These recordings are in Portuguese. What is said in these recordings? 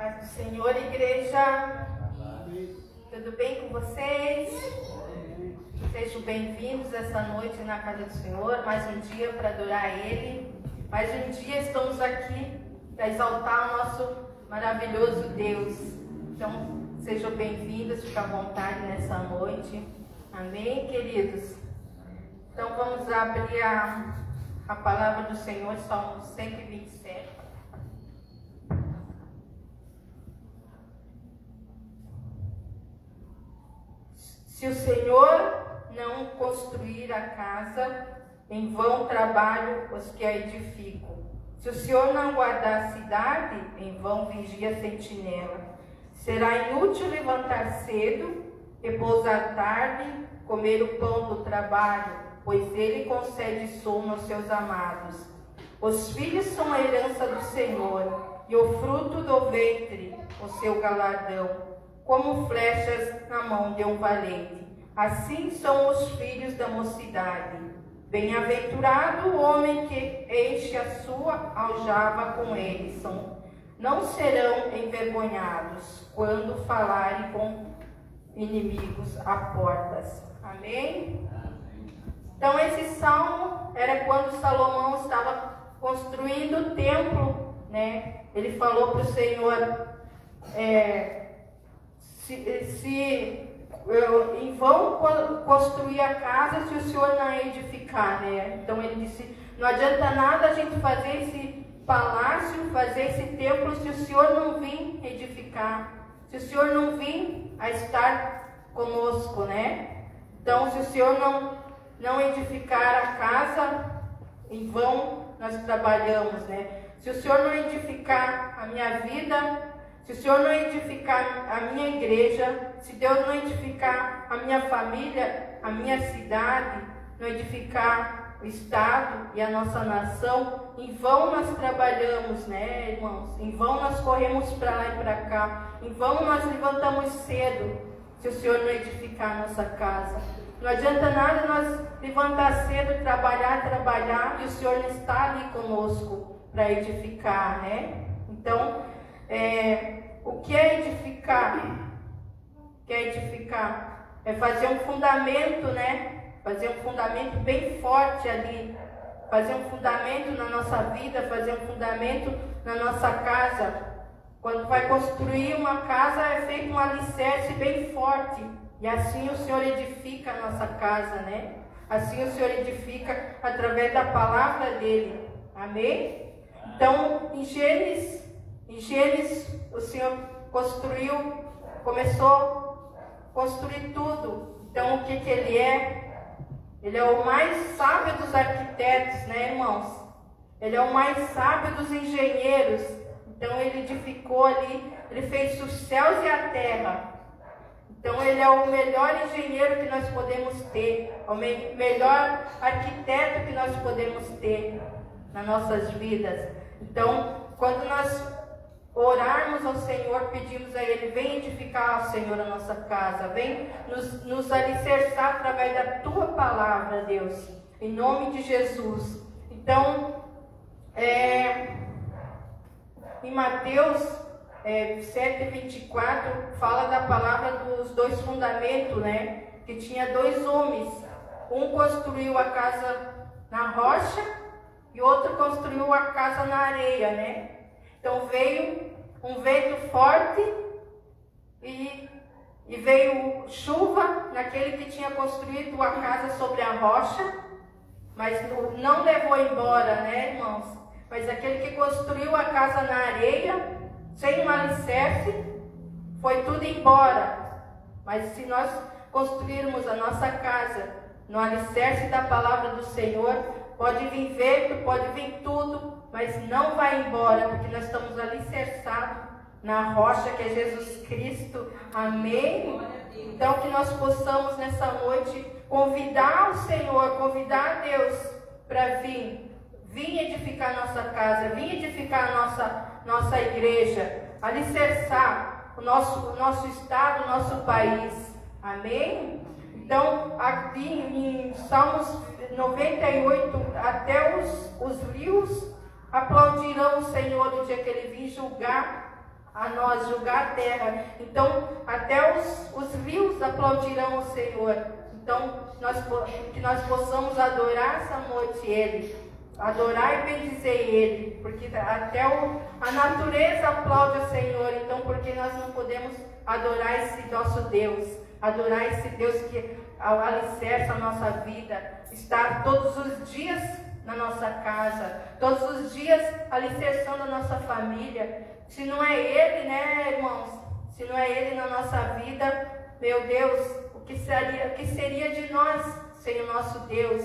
Paz do Senhor, igreja. Tudo bem com vocês? Sejam bem-vindos essa noite na casa do Senhor. Mais um dia para adorar Ele. Mais um dia estamos aqui para exaltar o nosso maravilhoso Deus. Então, sejam bem-vindos, fiquem à vontade nessa noite. Amém, queridos? Então, vamos abrir a palavra do Senhor, Salmo 127. Se o Senhor não construir a casa, em vão trabalham os que a edificam. Se o Senhor não guardar a cidade, em vão vigia a sentinela. Será inútil levantar cedo, repousar tarde, comer o pão do trabalho, pois ele concede sono aos seus amados. Os filhos são a herança do Senhor, e o fruto do ventre, o seu galardão. Como flechas na mão de um valente. Assim são os filhos da mocidade. Bem-aventurado o homem que enche a sua aljava com eles. Não serão envergonhados quando falarem com inimigos a portas. Amém? Então esse salmo era quando Salomão estava construindo o templo, né? Ele falou para o Senhor, em vão construir a casa se o Senhor não edificar, né? Então ele disse, não adianta nada a gente fazer esse palácio, fazer esse templo, se o Senhor não vir edificar, se o Senhor não vir a estar conosco, né? Então, se o Senhor não edificar a casa, em vão nós trabalhamos, né? Se o Senhor não edificar a minha vida, se o Senhor não edificar a minha igreja, se Deus não edificar a minha família, a minha cidade, não edificar o Estado e a nossa nação, em vão nós trabalhamos, né, irmãos? Em vão nós corremos para lá e para cá, em vão nós levantamos cedo, se o Senhor não edificar a nossa casa. Não adianta nada nós levantar cedo, trabalhar, e o Senhor não está ali conosco para edificar, né? Então, o que é edificar? O que é edificar? É fazer um fundamento, né? Fazer um fundamento bem forte ali. Fazer um fundamento na nossa vida, fazer um fundamento na nossa casa. Quando vai construir uma casa, é feito um alicerce bem forte. E assim o Senhor edifica a nossa casa, né? Assim o Senhor edifica através da palavra dele. Amém? Então, em Gênesis, o Senhor começou a construir tudo. Então, o que Ele é? Ele é o mais sábio dos arquitetos, né, irmãos? Ele é o mais sábio dos engenheiros. Então, Ele edificou ali, Ele fez os céus e a terra. Então, Ele é o melhor engenheiro que nós podemos ter, o melhor arquiteto que nós podemos ter nas nossas vidas. Então, quando nós orarmos ao Senhor, pedimos a Ele, vem edificar, Senhor, a nossa casa, vem nos alicerçar através da Tua palavra, Deus, em nome de Jesus. Então, em Mateus 7:24, fala da palavra dos dois fundamentos, né? Que tinha dois homens, um construiu a casa na rocha e outro construiu a casa na areia, né? Então veio um vento forte e veio chuva naquele que tinha construído a casa sobre a rocha, mas não levou embora, né, irmãos? Mas aquele que construiu a casa na areia, sem um alicerce, foi tudo embora. Mas se nós construirmos a nossa casa no alicerce da palavra do Senhor, pode vir vento, pode vir tudo, mas não vai embora, porque nós estamos alicerçados na rocha que é Jesus Cristo. Amém? Então, que nós possamos nessa noite convidar o Senhor, convidar a Deus para vir edificar nossa casa, vir edificar nossa igreja, alicerçar o nosso estado, o nosso país. Amém? Então, aqui em Salmos 98, até os rios aplaudirão o Senhor no dia que Ele vir julgar a nós, julgar a terra. Então, até os rios aplaudirão o Senhor. Então, que nós possamos adorar essa noite Ele, adorar e bendizer Ele, porque até a natureza aplaude o Senhor. Então, porque nós não podemos adorar esse nosso Deus, adorar esse Deus que alicerça a nossa vida, está todos os dias na nossa casa, todos os dias alicerçando a nossa família. Se não é Ele, né, irmãos? Se não é Ele na nossa vida, meu Deus, o que seria de nós sem o nosso Deus?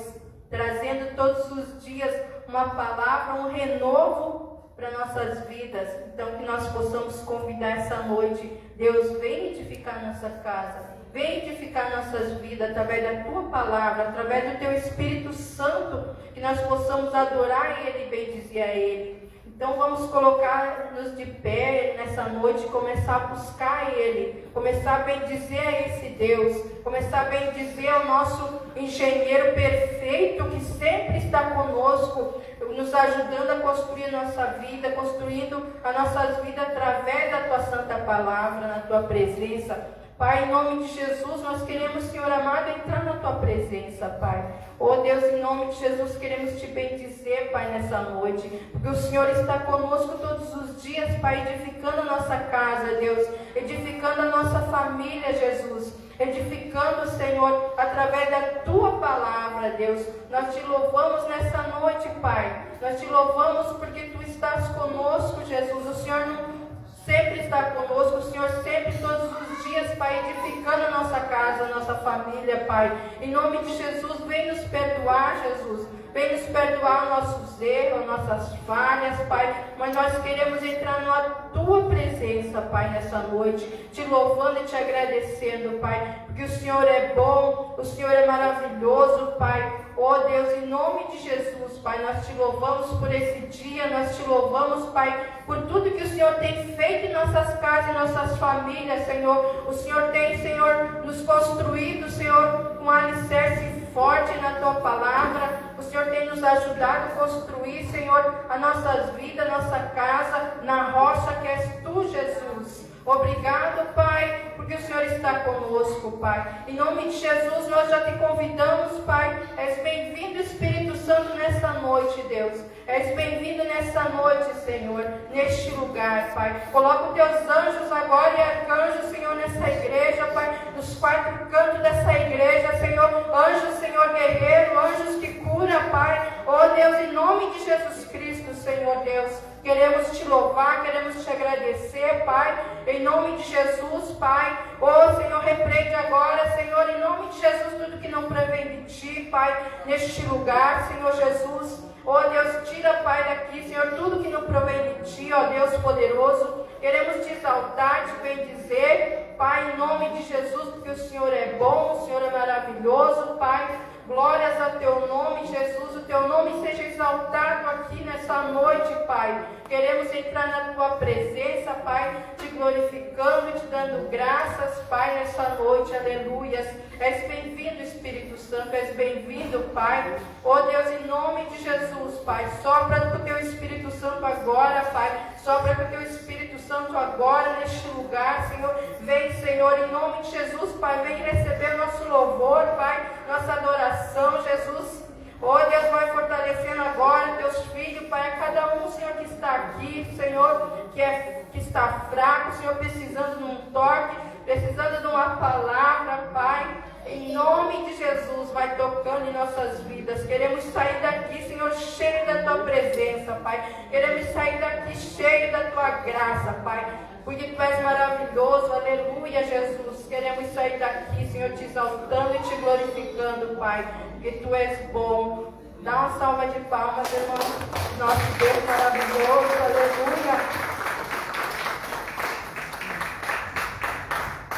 Trazendo todos os dias uma palavra, um renovo para nossas vidas. Então, que nós possamos convidar essa noite. Deus, vem edificar nossa casa, vem edificar nossas vidas através da Tua palavra, através do Teu Espírito Santo, que nós possamos adorar Ele e bendizer a Ele. Então vamos colocar-nos de pé nessa noite, começar a buscar Ele, começar a bendizer a esse Deus, começar a bendizer ao nosso engenheiro perfeito que sempre está conosco, nos ajudando a construir a nossa vida, construindo as nossas vidas através da Tua Santa Palavra, na Tua presença. Pai, em nome de Jesus, nós queremos, Senhor amado, entrar na Tua presença, Pai. Oh Deus, em nome de Jesus, queremos Te bendizer, Pai, nessa noite, porque o Senhor está conosco todos os dias, Pai, edificando a nossa casa, Deus, edificando a nossa família, Jesus, edificando, Senhor, através da Tua palavra, Deus. Nós Te louvamos nessa noite, Pai, nós Te louvamos porque Tu estás conosco, Jesus. O Senhor não sempre está conosco, o Senhor sempre, todos os dias, Pai, edificando a nossa casa, a nossa família, Pai. Em nome de Jesus, vem nos perdoar, Jesus. Vem nos perdoar nossos erros, nossas falhas, Pai. Mas nós queremos entrar na Tua presença, Pai, nessa noite, Te louvando e Te agradecendo, Pai. Porque o Senhor é bom, o Senhor é maravilhoso, Pai. Oh Deus, em nome de Jesus, Pai, nós Te louvamos por esse dia, nós Te louvamos, Pai, por tudo que o Senhor tem feito em nossas casas, em nossas famílias, Senhor. O Senhor tem, Senhor, nos construído, Senhor, com um alicerce forte na Tua palavra. O Senhor tem nos ajudado a construir, Senhor, as nossas vidas, a nossa casa, na rocha que és Tu, Jesus. Obrigado, Pai, porque o Senhor está conosco, Pai. Em nome de Jesus, nós já Te convidamos, Pai. És bem-vindo, Espírito Santo, nessa noite, Deus. És bem-vindo nessa noite, Senhor, neste lugar, Pai. Coloca os Teus anjos agora e arcanjos, Senhor, nessa igreja, Pai, nos quatro cantos dessa igreja, Senhor. Anjos, Senhor, guerreiro, anjos que cura, Pai. Oh, Deus, em nome de Jesus Cristo, Senhor Deus. Queremos Te louvar, queremos Te agradecer, Pai, em nome de Jesus, Pai. Oh, Senhor, repreende agora, Senhor, em nome de Jesus, tudo que não provém de Ti, Pai, neste lugar, Senhor Jesus. Oh, Deus, tira, Pai, daqui, Senhor, tudo que não provém de Ti, ó Deus poderoso. Queremos Te exaltar, Te bendizer, Pai, em nome de Jesus, porque o Senhor é bom, o Senhor é maravilhoso, Pai. Glórias ao Teu nome, Jesus. O Teu nome seja exaltado aqui nessa noite, Pai. Queremos entrar na Tua presença, Pai, Te glorificando e Te dando graças, Pai, nessa noite. Aleluias. És bem-vindo, Espírito Santo. És bem-vindo, Pai. Oh, Deus, em nome de Jesus, Pai. Sopra com o Teu Espírito Santo agora, Pai. Sopra com o Teu Espírito Santo agora neste lugar, Senhor. Vem, Senhor, em nome de Jesus, Pai. Vem receber nosso louvor, Pai. Nossa adoração, Jesus. Oh, Deus, vai fortalecendo agora Teus filhos, Pai, a cada um, Senhor, que está aqui, Senhor, que está fraco, Senhor, precisando de um toque, precisando de uma palavra, Pai. Em nome de Jesus, vai tocando em nossas vidas. Queremos sair daqui, Senhor, cheio da Tua presença, Pai. Queremos sair daqui cheio da Tua graça, Pai. Porque Tu és maravilhoso, aleluia, Jesus. Queremos sair daqui, Senhor, Te exaltando e Te glorificando, Pai. Porque Tu és bom. Dá uma salva de palmas, irmãos. Nosso Deus maravilhoso, aleluia.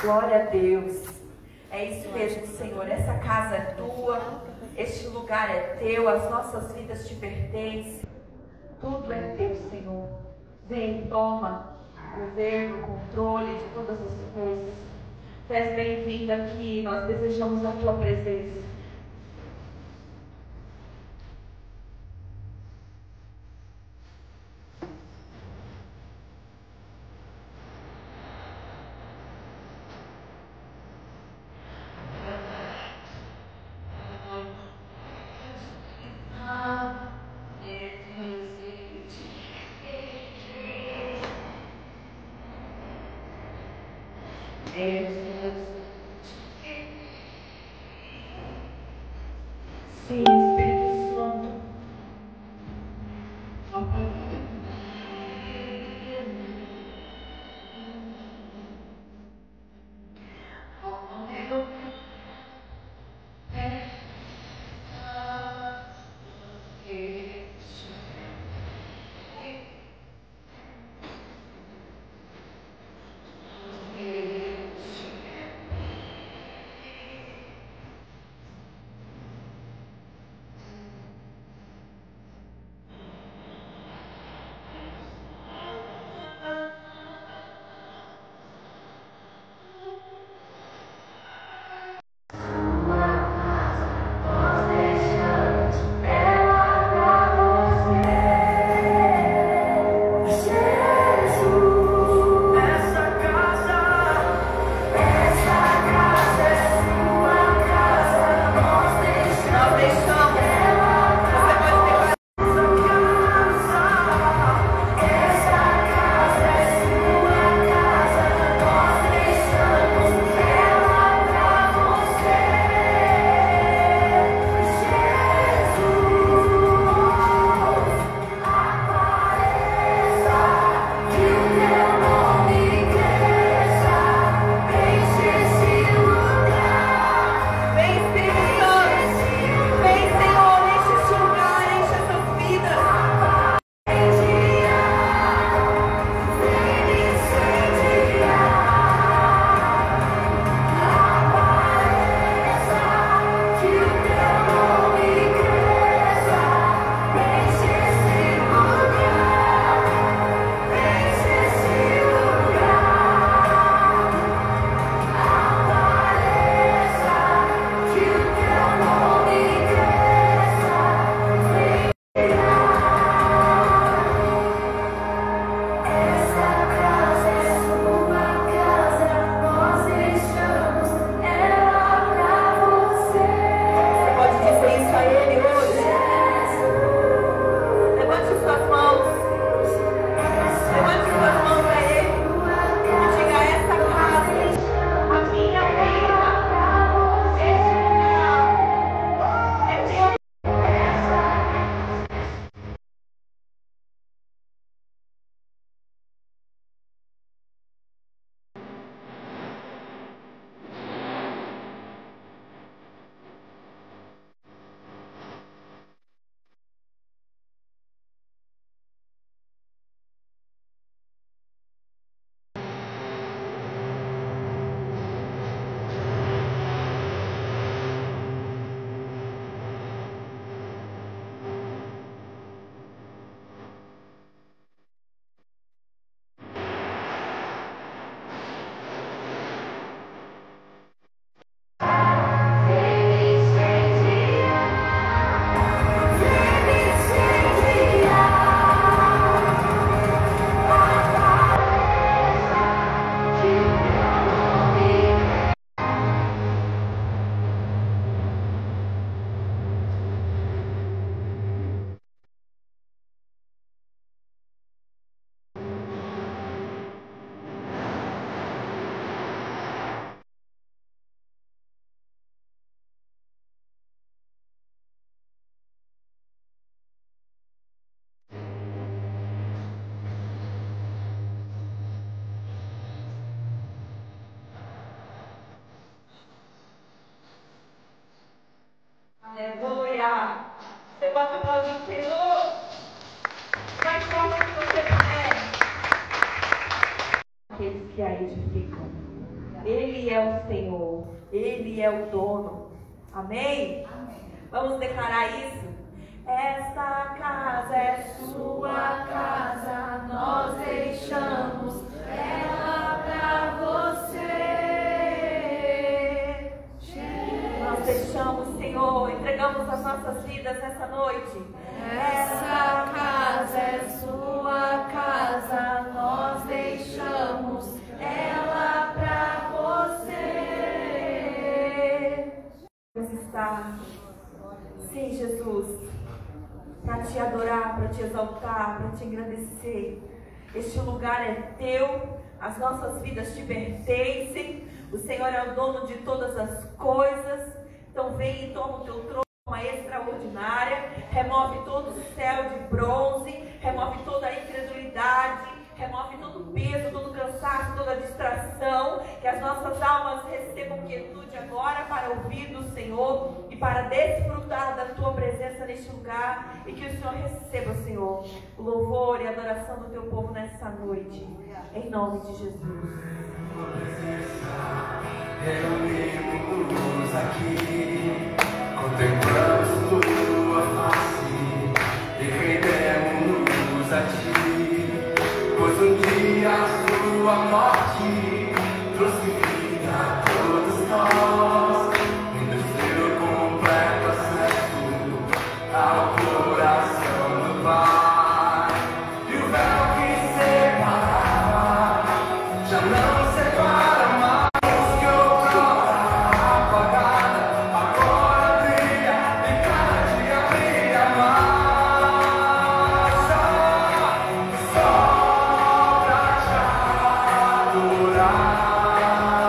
Glória a Deus. É isso mesmo, Senhor. Essa casa é Tua, este lugar é Teu, as nossas vidas Te pertencem. Tudo é Teu, Senhor. Vem, toma o governo, o controle de todas as coisas. Tu és bem-vindo aqui, nós desejamos a Tua presença. Sim, Espírito Santo. Aleluia. Você bota a mão no Senhor. Mais forte que você puder. Aqueles que a edificam. Ele é o Senhor. Ele é o dono. Amém? Amém. Vamos declarar isso? Esta casa é sua casa. Nós deixamos ela pra você. Nós deixamos, Senhor, entregamos as nossas vidas nessa noite. Essa casa é sua casa, nós deixamos ela pra você. Vamos estar, sim, Jesus, para te adorar, para te exaltar, para te agradecer. Este lugar é teu, As nossas vidas te pertencem. O Senhor é o dono de todas as coisas. Então vem e toma o teu trono, uma extraordinária. Remove todo o céu de bronze. Remove toda a incredulidade. Remove todo o peso, todo o cansaço, toda a distração. Que as nossas almas recebam quietude agora para ouvir do Senhor e para desfrutar da tua presença neste lugar. E que o Senhor receba, Senhor, o louvor e a adoração do teu povo nessa noite. Em nome de Jesus. Reunimos aqui, contemplamos tua face e rendemos a ti, pois um dia a sua morte trouxe vida a todos nós, e nos deu completo acesso ao coração do Pai, e o véu que separava já não separa mais. Só pra te adorar.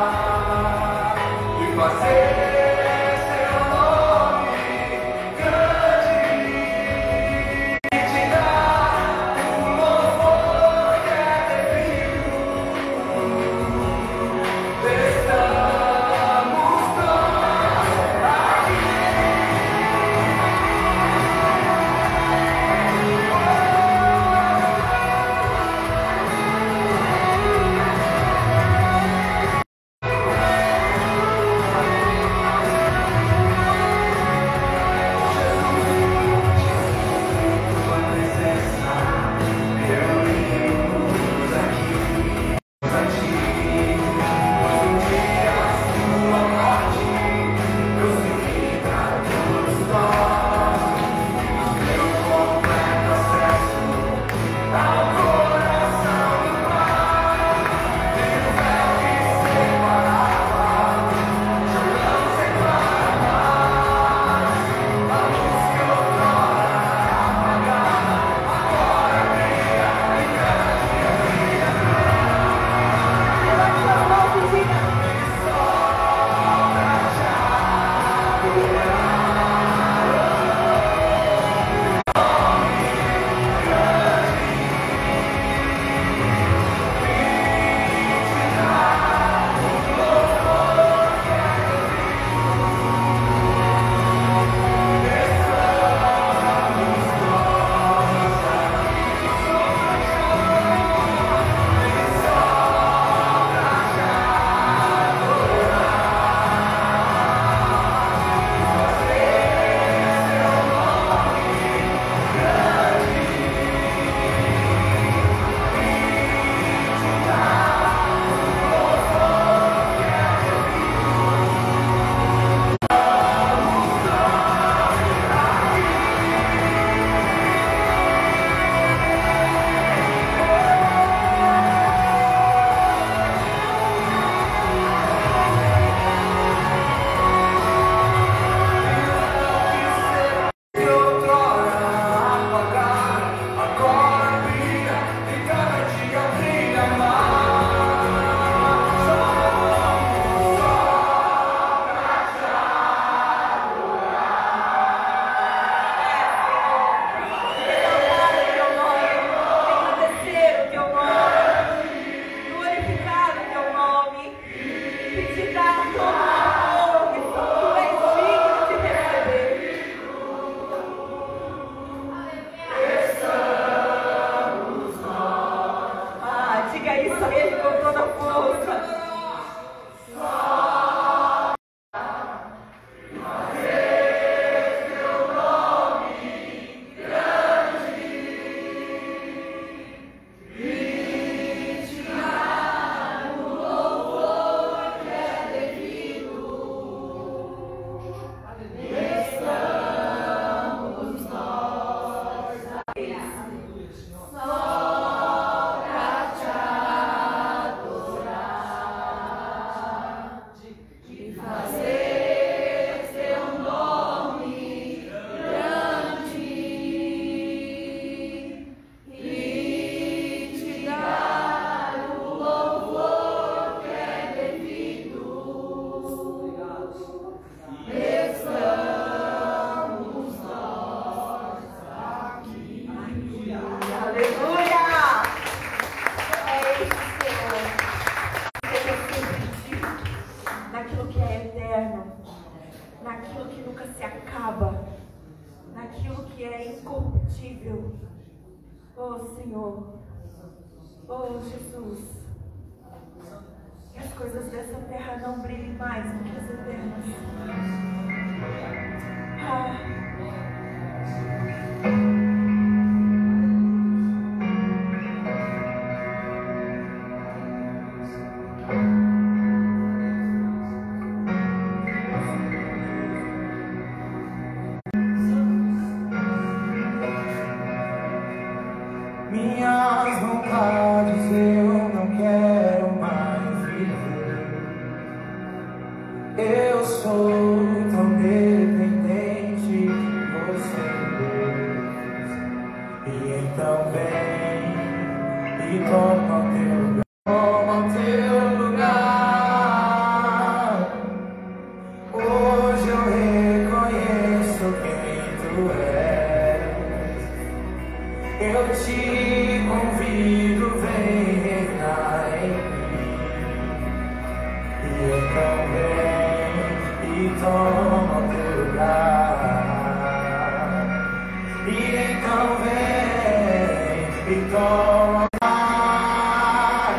Oh, Senhor. Oh, Jesus. Que as coisas dessa terra não brilhem mais do que as eternas. Minhas vontades eu não quero mais viver. Eu sou tão dependente de você, Deus. E então vem e toma o teu lugar. Toma o teu lugar. Hoje eu reconheço quem tu és. Eu te convido, vem reinar em mim. E então vem e toma o teu lugar. E então vem e toma o lugar.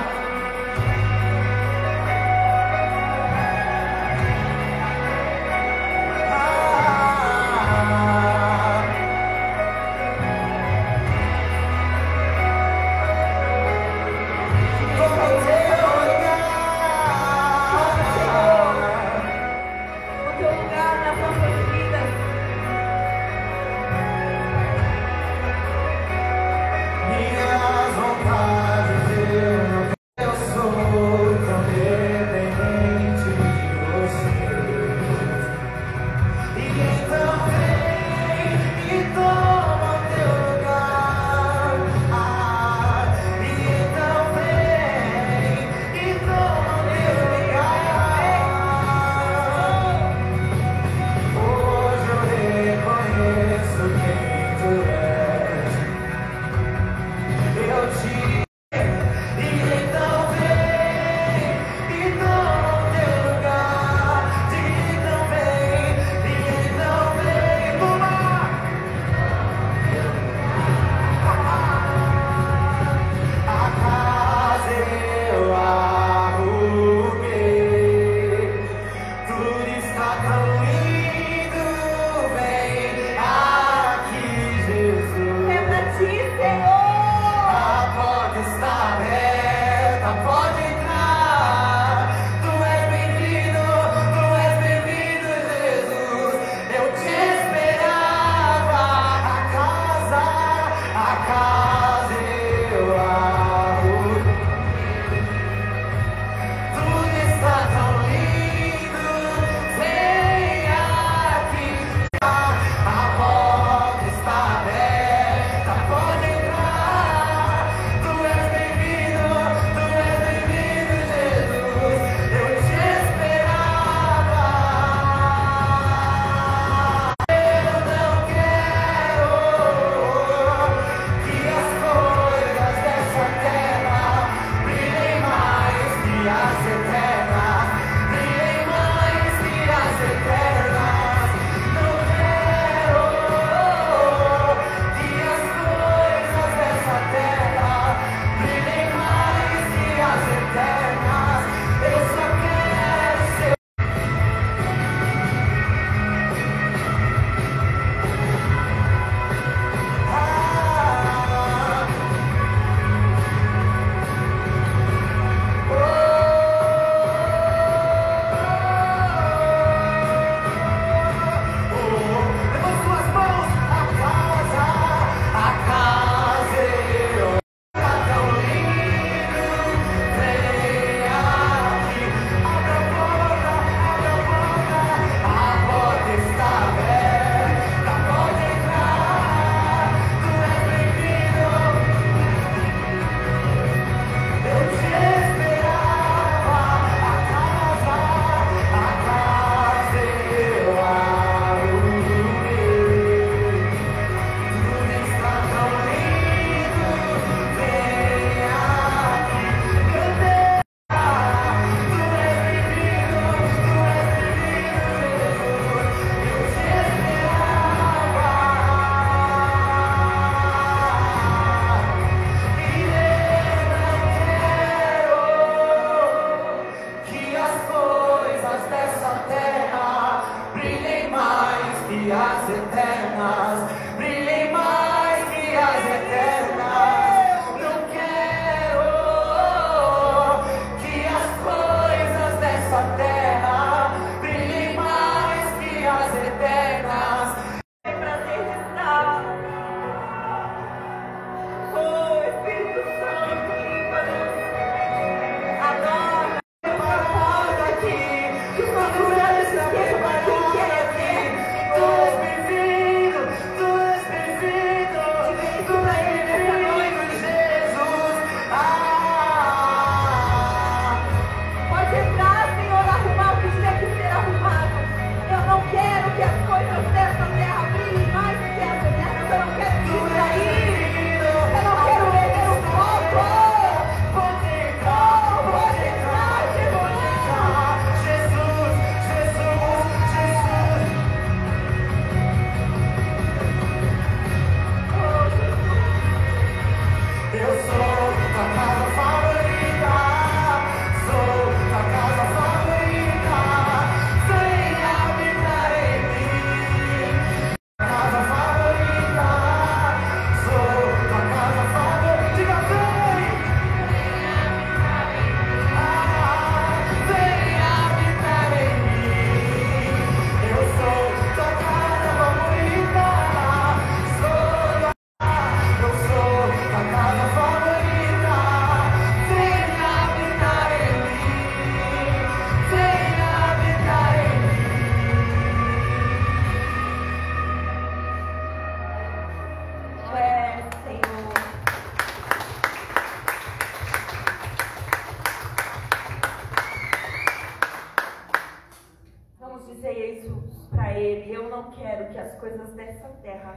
que as coisas dessa terra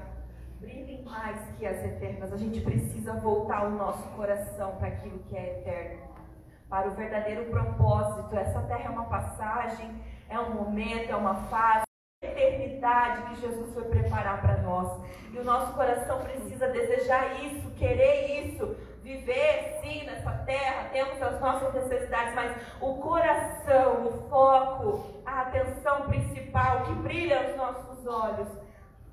brilhem mais que as eternas. A gente precisa voltar o nosso coração para aquilo que é eterno, para o verdadeiro propósito. Essa terra é uma passagem, é um momento, é uma fase, é a eternidade que Jesus foi preparar para nós. E o nosso coração precisa desejar isso, querer isso, viver sim nessa terra. Temos as nossas necessidades, mas o coração, o foco, a atenção principal que brilha aos nossos olhos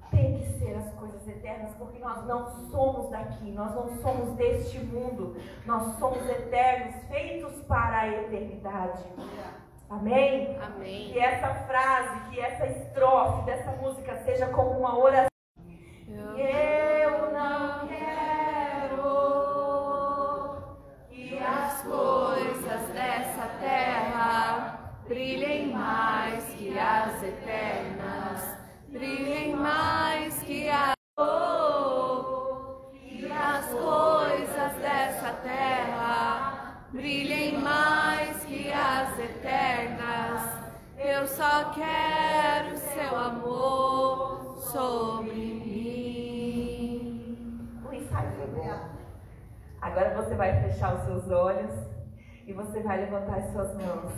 tem que ser as coisas eternas, porque nós não somos daqui, nós não somos deste mundo, nós somos eternos, feitos para a eternidade. Amém? Amém. Que essa frase, que essa estrofe dessa música seja como uma oração. Eu não quero que as coisas dessa terra brilhem mais que as eternas, brilhem mais que as coisas dessa terra brilhem mais que as eternas. Eu só quero seu amor sobre mim. O ensaio foi bom. Agora você vai fechar os seus olhos e você vai levantar as suas mãos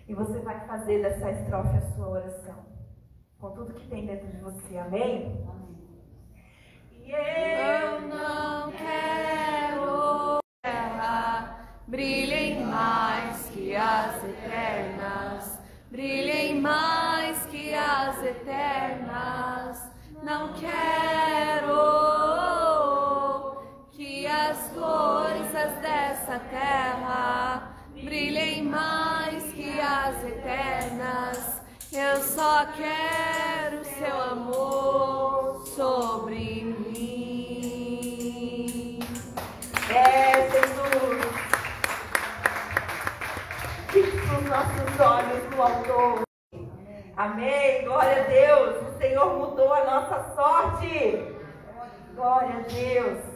e você vai fazer dessa estrofe a sua oração, com tudo que tem dentro de você. Amém? E eu não quero terra brilhem mais que as eternas, brilhem mais que as eternas. Não quero que as coisas dessa terra brilhem mais que as eternas. Eu só quero seu amor sobre mim. Jesus. Fixa os nossos olhos no autor. Amém. Glória a Deus. O Senhor mudou a nossa sorte. Glória a Deus.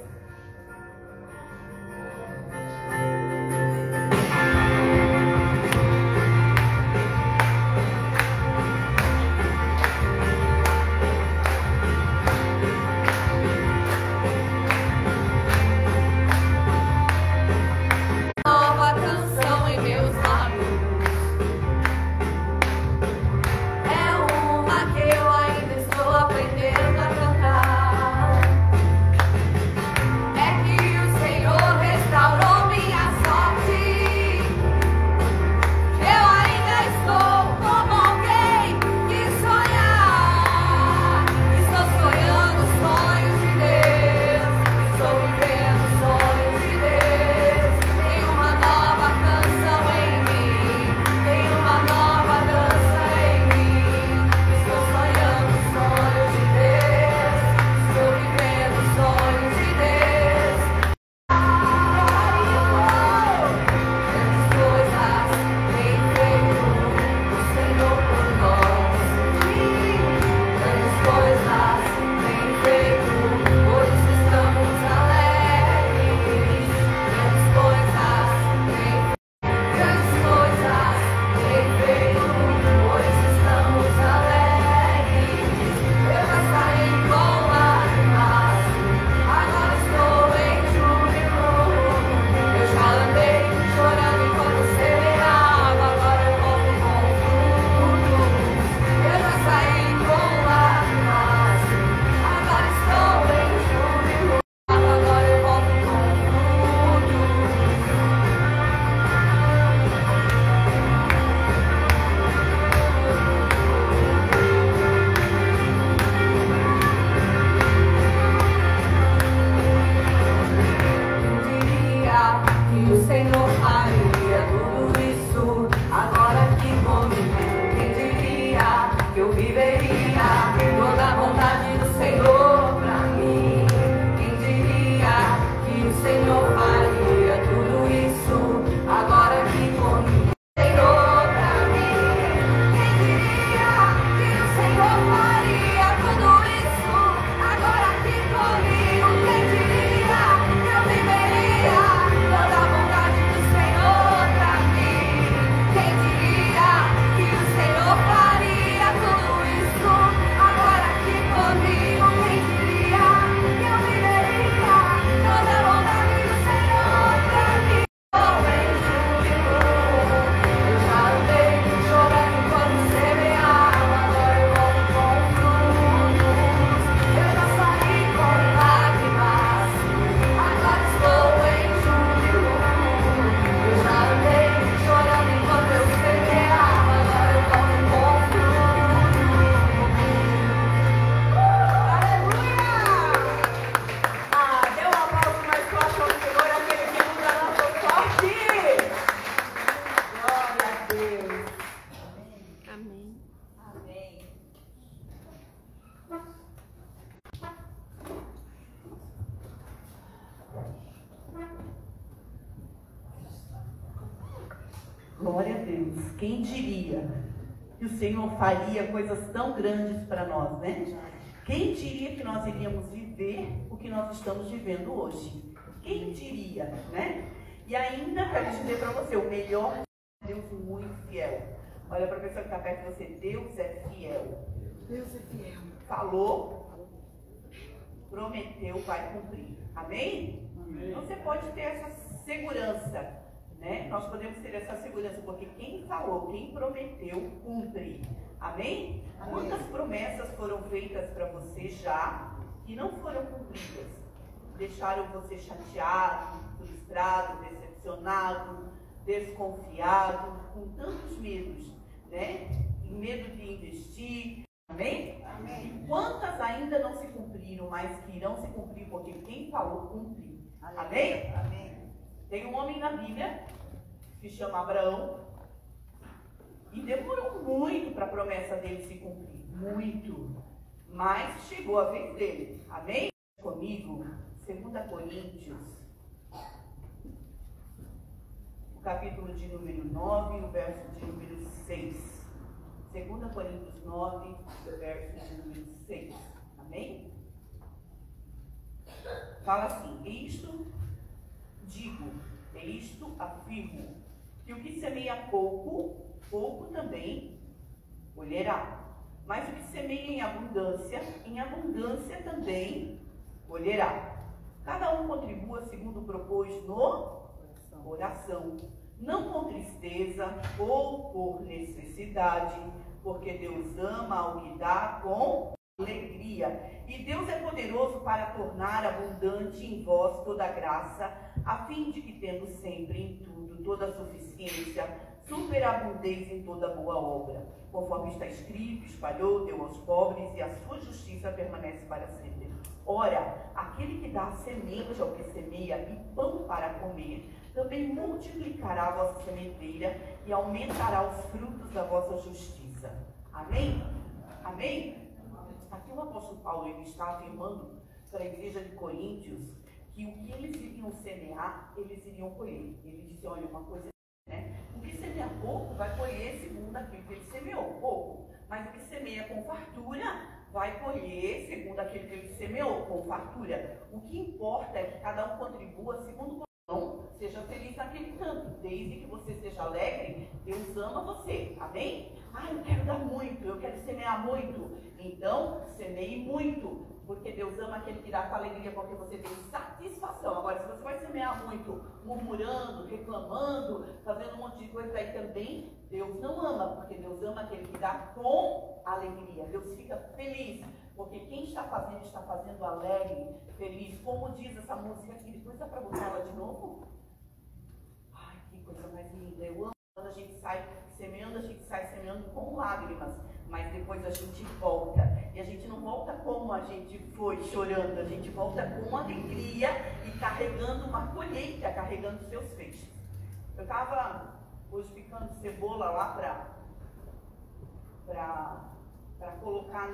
Glória a Deus. Quem diria que o Senhor faria coisas tão grandes para nós, né? Quem diria que nós iríamos viver o que nós estamos vivendo hoje? Quem diria, né? E ainda quero dizer para você, o melhor de Deus muito fiel. Olha para a pessoa que está perto de você, Deus é fiel. Deus é fiel. Falou, prometeu, vai cumprir. Amém? Amém. Então você pode ter essa segurança, né? Nós podemos ter essa segurança, porque quem falou, quem prometeu, cumpre. Amém? Amém. Quantas promessas foram feitas para você já e não foram cumpridas? Deixaram você chateado, frustrado, decepcionado, desconfiado, com tantos medos, né? Medo de investir. Amém? Amém. E quantas ainda não se cumpriram, mas que irão se cumprir, porque quem falou, cumpre. Amém? Amém. Tem um homem na Bíblia, que se chama Abraão, e demorou muito para a promessa dele se cumprir. Muito. Mas chegou a vez dele. Amém? Comigo, 2 Coríntios, o capítulo de número 9, o verso de número 6. 2 Coríntios 9, o verso de número 6. Amém? Fala assim: isto digo, isto afirmo, que o que semeia pouco, pouco também colherá. Mas o que semeia em abundância também colherá. Cada um contribua segundo propôs no coração, não com tristeza ou por necessidade, porque Deus ama ao que dá com alegria. E Deus é poderoso para tornar abundante em vós toda graça, a fim de que, tendo sempre em tudo toda suficiência, superabundez em toda boa obra, conforme está escrito: espalhou, deu aos pobres, e a sua justiça permanece para sempre. Ora, aquele que dá semente ao que semeia e pão para comer, também multiplicará a vossa sementeira e aumentará os frutos da vossa justiça. Amém? Amém? Aqui o apóstolo Paulo, ele está afirmando para a igreja de Coríntios que o que eles iriam semear, eles iriam colher. Ele disse: olha, uma coisa, né? O que semeia pouco vai colher segundo aquilo que ele semeou, pouco. Mas o que semeia com fartura vai colher segundo aquilo que ele semeou, com fartura. O que importa é que cada um contribua segundo o coração, seja feliz naquele canto, desde que você seja alegre. Deus ama você, amém? Ah, eu quero dar muito, eu quero semear muito. Então, semeie muito, porque Deus ama aquele que dá com alegria, porque você tem satisfação. Agora, se você vai semear muito, murmurando, reclamando, fazendo um monte de coisa aí também, Deus não ama, porque Deus ama aquele que dá com alegria. Deus fica feliz, porque quem está fazendo alegre, feliz. Como diz essa música aqui, depois dá para botar ela de novo? Ai, que coisa mais linda. Eu amo quando a gente sai semeando com lágrimas, mas depois a gente volta. E a gente não volta como a gente foi, chorando, a gente volta com alegria e carregando uma colheita, carregando seus feixes. Eu estava hoje picando cebola lá para colocar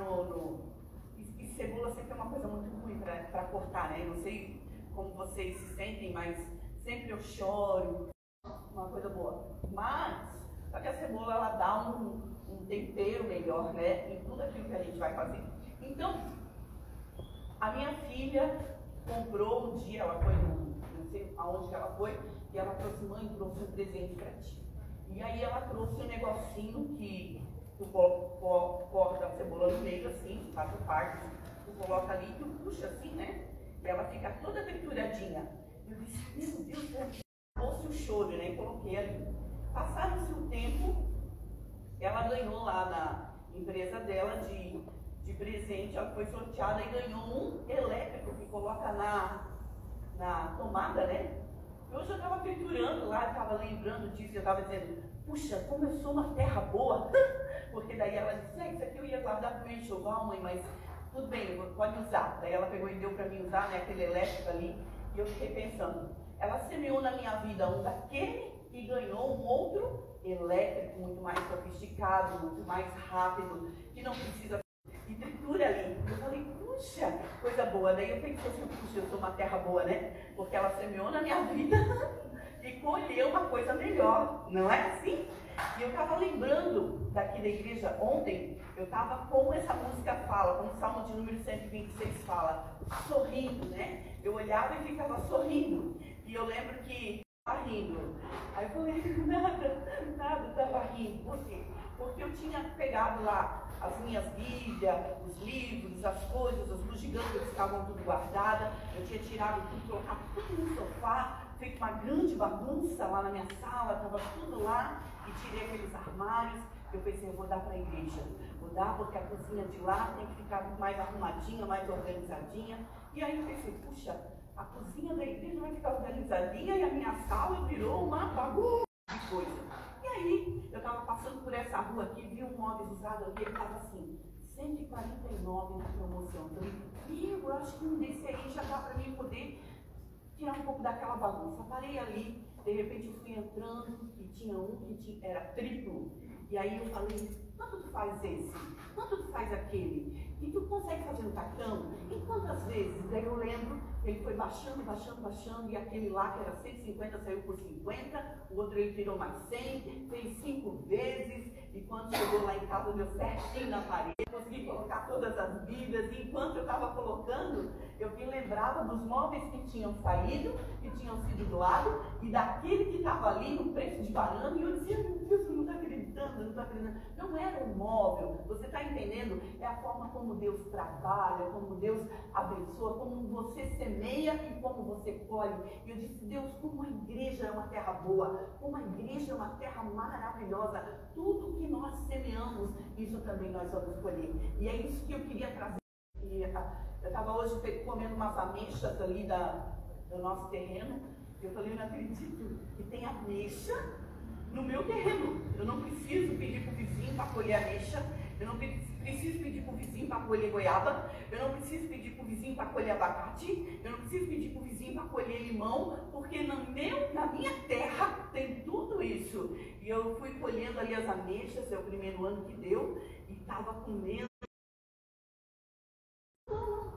E cebola sempre é uma coisa muito ruim para cortar, né? Eu não sei como vocês se sentem, mas sempre eu choro, uma coisa boa. Mas, só que a cebola, ela dá um tempero melhor, né? Em tudo aquilo que a gente vai fazer. Então, a minha filha comprou um dia, ela foi, não sei aonde que ela foi, e ela trouxe: mãe, trouxe um presente para ti. E aí ela trouxe um negocinho que tu corta a cebola no meio assim, quatro partes, tu coloca ali e tu puxa assim, né? E ela fica toda trituradinha. Eu disse: meu Deus, trouxe o choro, né? E coloquei ali. Passaram-se um tempo, ela ganhou lá na empresa dela de presente, ela foi sorteada e ganhou um elétrico que coloca na tomada, né? Hoje eu estava triturando lá, estava lembrando disso, eu estava dizendo: puxa, como eu sou uma terra boa. Porque daí ela disse: isso aqui eu ia guardar para o enxoval, mãe, mas tudo bem, pode usar. Daí ela pegou e deu para mim usar, né, aquele elétrico ali, e eu fiquei pensando, ela semeou na minha vida um daquele e ganhou um outro elétrico muito mais sofisticado, muito mais rápido, que não precisa de tritura ali. Eu falei: puxa, coisa boa. Daí eu pensei assim: puxa, eu sou uma terra boa, né? Porque ela semeou na minha vida e colher uma coisa melhor, não é assim? E eu estava lembrando daqui da igreja ontem, eu estava como essa música fala, como o Salmo de número 126 fala, sorrindo, né? Eu olhava e ficava sorrindo. E eu lembro que estava rindo. Aí eu falei, nada, estava rindo. Por quê? Porque eu tinha pegado lá as minhas Bíblias, os livros, as coisas, as bugigangas que estavam tudo guardadas. Eu tinha tirado tudo, colocado tudo no sofá, feito uma grande bagunça lá na minha sala, estava tudo lá, e tirei aqueles armários. Eu pensei, eu vou dar para a igreja. Vou dar porque a cozinha de lá tem que ficar mais arrumadinha, mais organizadinha. E aí eu pensei, puxa, a cozinha da igreja vai ficar organizadinha e a minha sala virou uma bagunça de coisa. E aí, eu estava passando por essa rua aqui, vi um móvel usado ali, ele estava assim, 149 na promoção. Eu falei, eu acho que um desse aí já dá para mim poder tirar um pouco daquela bagunça. Parei ali, de repente eu fui entrando e tinha um que era triplo. E aí eu falei, quanto tu faz esse? Quanto tu faz aquele? E tu consegue fazer no cartão? E quantas vezes? Daí eu lembro, ele foi baixando, e aquele lá que era 150 saiu por 50, o outro ele tirou mais 100, fez 5 vezes, e quando chegou lá em casa deu certinho na parede, consegui colocar todas as Bíblias, e enquanto eu estava colocando, eu me lembrava dos móveis que tinham saído, que tinham sido doados, e daquele que estava ali no preço de banana, e eu dizia, meu Deus, eu não estou acreditando, eu não estou acreditando. Não era um móvel, você está entendendo? É a forma como Deus trabalha, como Deus abençoa, como você semeia e como você colhe. E eu disse, Deus, como a igreja é uma terra boa, como a igreja é uma terra maravilhosa, tudo que nós semeamos, isso também nós vamos colher. E é isso que eu queria trazer. Eu estava hoje comendo umas ameixas ali do nosso terreno, e eu falei, eu não acredito que tem ameixa no meu terreno. Eu não preciso pedir para o vizinho para colher ameixa, eu não preciso pedir para o vizinho para colher goiaba, eu não preciso pedir para o vizinho para colher abacate, eu não preciso pedir para o vizinho para colher limão, porque na minha terra tem tudo isso. E eu fui colhendo ali as ameixas, é o primeiro ano que deu, e estava comendo.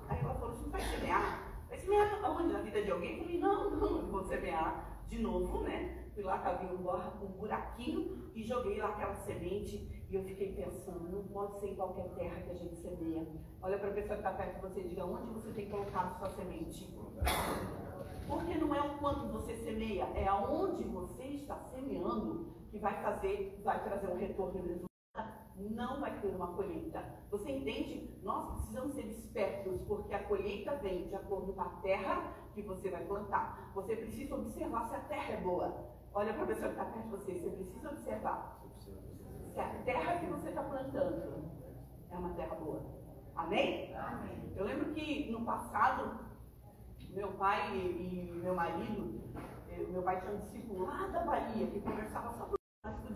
Aí ela falou, você vai semear? Vai semear aonde? Na vida de alguém? Eu falei, não vou semear de novo, né? Fui lá, cavei um buraquinho e joguei lá aquela semente. E eu fiquei pensando, não pode ser em qualquer terra que a gente semeia. Olha para a pessoa que está perto de você e diga, onde você tem colocado sua semente? Porque não é o quanto você semeia, é aonde você está semeando que vai trazer um retorno. Não vai ter uma colheita. Você entende? Nós precisamos ser espertos, porque a colheita vem de acordo com a terra que você vai plantar. Você precisa observar se a terra é boa. Olha para a pessoa que está perto de você, você precisa observar se a terra que você está plantando é uma terra boa. Amém? Amém. Eu lembro que no passado, meu pai e meu marido, meu pai tinha um discípulo lá da Bahia que conversava só por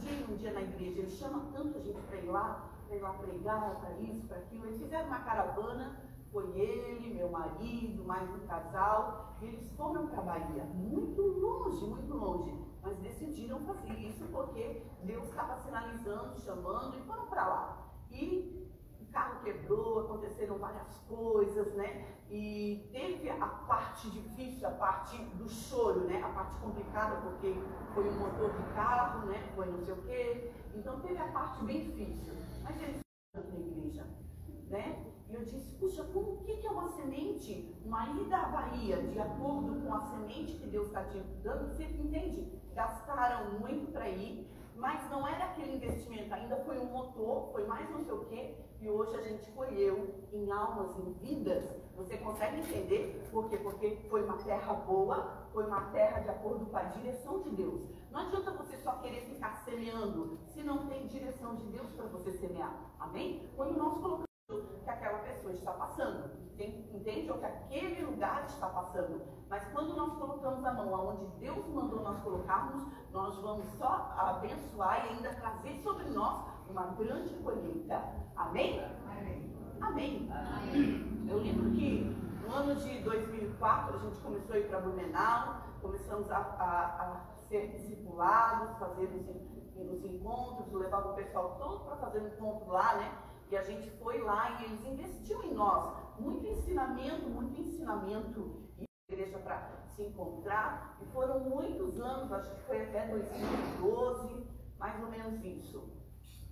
podia ir um dia na igreja, ele chama tanta gente para ir lá pregar, para isso, para aquilo. Eles fizeram uma caravana, foi ele, meu marido, mais um casal, e eles foram para a Bahia, muito longe, mas decidiram fazer isso porque Deus estava sinalizando, chamando, e foram para lá. E o carro quebrou, aconteceram várias coisas, né? E teve a parte difícil, a parte do choro, né? A parte complicada, porque foi um motor de carro, né? Foi não sei o quê. Então teve a parte bem difícil. Mas eles foram na igreja, né? E eu disse, puxa, o que é uma semente? Uma ida à Bahia, de acordo com a semente que Deus está te dando, você entende? Gastaram muito para ir, mas não era aquele investimento, ainda foi um motor, foi mais não sei o quê, e hoje a gente colheu em almas, em vidas. Você consegue entender por quê? Porque foi uma terra boa, foi uma terra de acordo com a direção de Deus. Não adianta você só querer ficar semeando, se não tem direção de Deus para você semear. Amém? Quando nós colocamos que aquela pessoa está passando, entende? Ou que aquele lugar está passando. Mas quando nós colocamos a mão aonde Deus mandou nós colocarmos, nós vamos só abençoar e ainda trazer sobre nós uma grande colheita. Amém? Amém. Amém. Amém. Eu lembro que no ano de 2004 a gente começou a ir para Blumenau, começamos a ser discipulados, fazer os encontros, levava o pessoal todo para fazer um encontro lá, né? E a gente foi lá e eles investiram em nós. Muito ensinamento, e a igreja para se encontrar. E foram muitos anos, acho que até 2012, mais ou menos isso.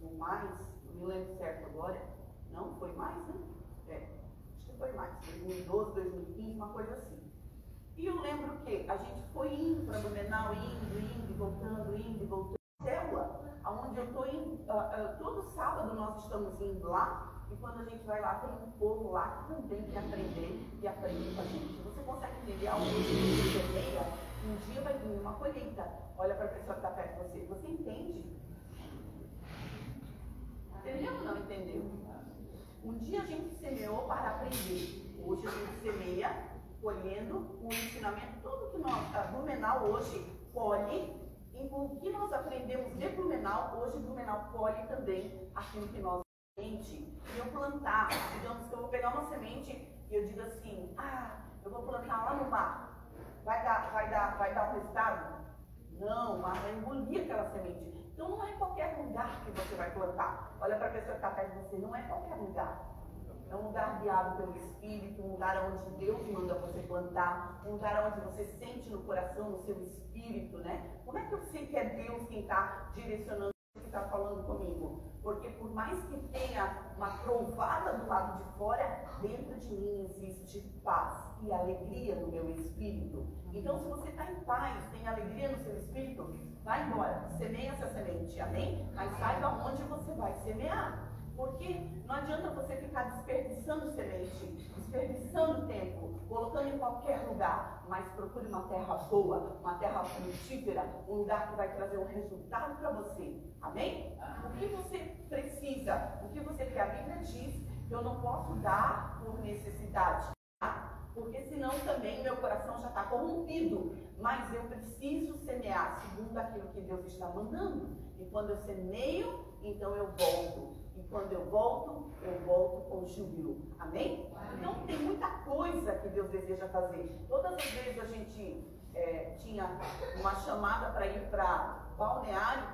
Ou mais, não me lembro certo agora. Não, foi mais, né? Acho que foi mais. 2012, 2015, uma coisa assim. E eu lembro que a gente foi indo para Blumenau, indo e voltando. Célula, onde eu estou indo, todo sábado nós estamos indo lá, e quando a gente vai lá, tem um povo lá que também quer aprender e aprende com a gente. Você consegue entender algo que você semeia? Um dia vai vir uma colheita. Olha para a pessoa que está perto de você. Você entende? Entendeu ou não entendeu? Um dia a gente semeou para aprender. Hoje a gente semeia, colhendo o ensinamento. Tudo que nós, Blumenau hoje, colhe. O que nós aprendemos de Blumenau, hoje Blumenau colhe também aquilo que nós aprendemos. E eu plantar, digamos que eu vou pegar uma semente e eu digo assim, eu vou plantar lá no mar. Vai dar um resultado? Não, o mar vai engolir aquela semente. Então não é em qualquer lugar que você vai plantar. Olha para a pessoa que está perto de você, não é qualquer lugar. É um lugar guiado pelo Espírito, um lugar onde Deus manda você plantar, um lugar onde você sente no coração, no seu espírito, né? Como é que eu sei que é Deus quem está direcionando, que está falando comigo? Porque por mais que tenha uma trovada do lado de fora, dentro de mim existe paz e alegria no meu espírito. Então, se você está em paz, tem alegria no seu espírito, vai embora, semeia essa semente, amém? Mas saiba onde você vai semear. Porque não adianta você ficar desperdiçando semente, desperdiçando tempo, colocando em qualquer lugar, mas procure uma terra boa, uma terra frutífera, um lugar que vai trazer um resultado para você. Amém? O que você precisa, o que você quer? A Bíblia diz que eu não posso dar por necessidade, porque senão também meu coração já está corrompido. Mas eu preciso semear segundo aquilo que Deus está mandando. E quando eu semeio, então eu volto. E quando eu volto com júbilo. Amém? Então tem muita coisa que Deus deseja fazer. Todas as vezes a gente tinha uma chamada para ir para Balneário,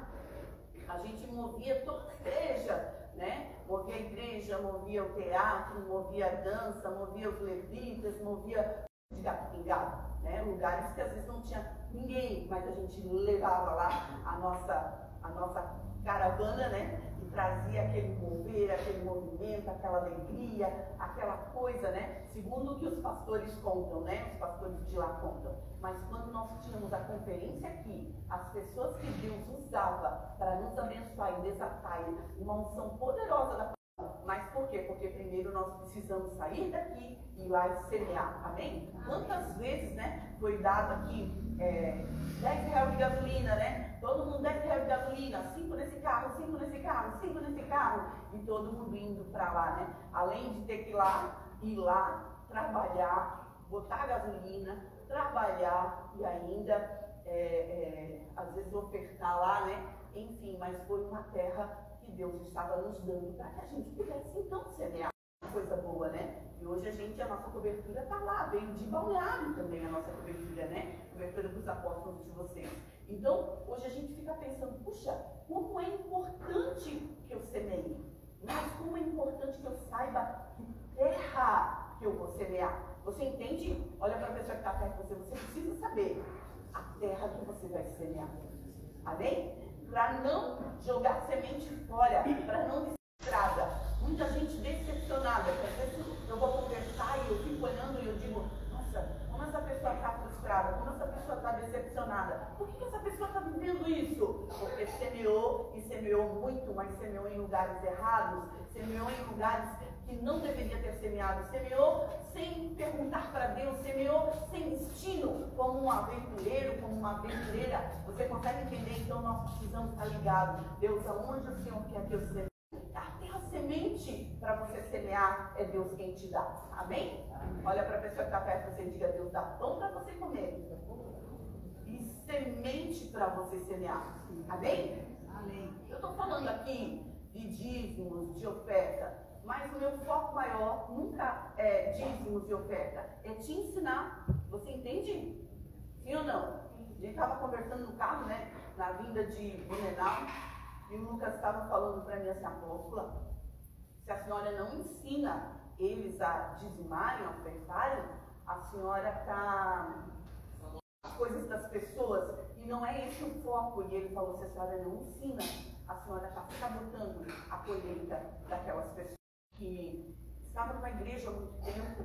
a gente movia toda a igreja, né? Movia a igreja, movia o teatro, movia a dança, movia os levitas, movia de gato pingado, né? Lugares que às vezes não tinha ninguém, mas a gente levava lá a nossa caravana, né? E trazia aquele mover, aquele movimento, aquela alegria, aquela coisa, né? Segundo o que os pastores contam, né? Os pastores de lá contam. Mas quando nós tínhamos a conferência aqui, as pessoas que Deus usava para nos abençoar e desatar uma unção poderosa da palavra. Mas por quê? Porque primeiro nós precisamos sair daqui e ir lá e semear. Amém? Quantas vezes, né? Foi dado aqui R$10 de gasolina, né? Todo mundo R$10 de gasolina, 5 nesse carro, 5 nesse carro, 5 nesse carro, e todo mundo indo para lá, né? Além de ter que ir lá, trabalhar, botar gasolina, trabalhar e ainda, às vezes, ofertar lá, né? Enfim, mas foi uma terra que Deus estava nos dando para que a gente pudesse então semear. Coisa boa, né? E hoje a nossa cobertura está lá, veio de Balneário também a nossa cobertura, né? Cobertura dos apóstolos de vocês. Então, hoje a gente fica pensando, puxa, como é importante que eu semeie, mas como é importante que eu saiba que terra que eu vou semear. Você entende? Olha para a pessoa que está perto de você, você precisa saber a terra que você vai semear. Amém? Para não jogar semente fora, para não desestrada. Muita gente decepcionada, porque às vezes eu vou conversar e eu fico olhando e eu digo, nossa, como essa pessoa está frustrada, como essa pessoa está decepcionada. Por que essa pessoa está vivendo isso? Porque semeou e semeou muito, mas semeou em lugares errados, semeou em lugares que não deveria ter semeado, semeou sem perguntar para Deus, semeou sem destino, como um aventureiro, como uma aventureira. Você consegue entender? Então nós precisamos estar ligados. Deus, aonde o Senhor quer que eu semeie? Até a semente para você semear é Deus quem te dá. Amém? Olha para a pessoa que está perto de você e diga, Deus dá pão para você comer e semente para você semear. Amém? Amém. Eu estou falando aqui de dízimos, de oferta, mas o meu foco maior nunca é dízimos e oferta, é te ensinar. Você entende? Sim ou não? A gente estava conversando no carro, né? Na vinda de Blumenau. E o Lucas estava falando para mim assim, apóstola, se a senhora não ensina eles a dizimarem, a ofertarem, a senhora está as coisas das pessoas. E E não é esse o foco. E ele falou, se a senhora não ensina, a senhora está sabotando a colheita daquelas pessoas que estavam na igreja há muito tempo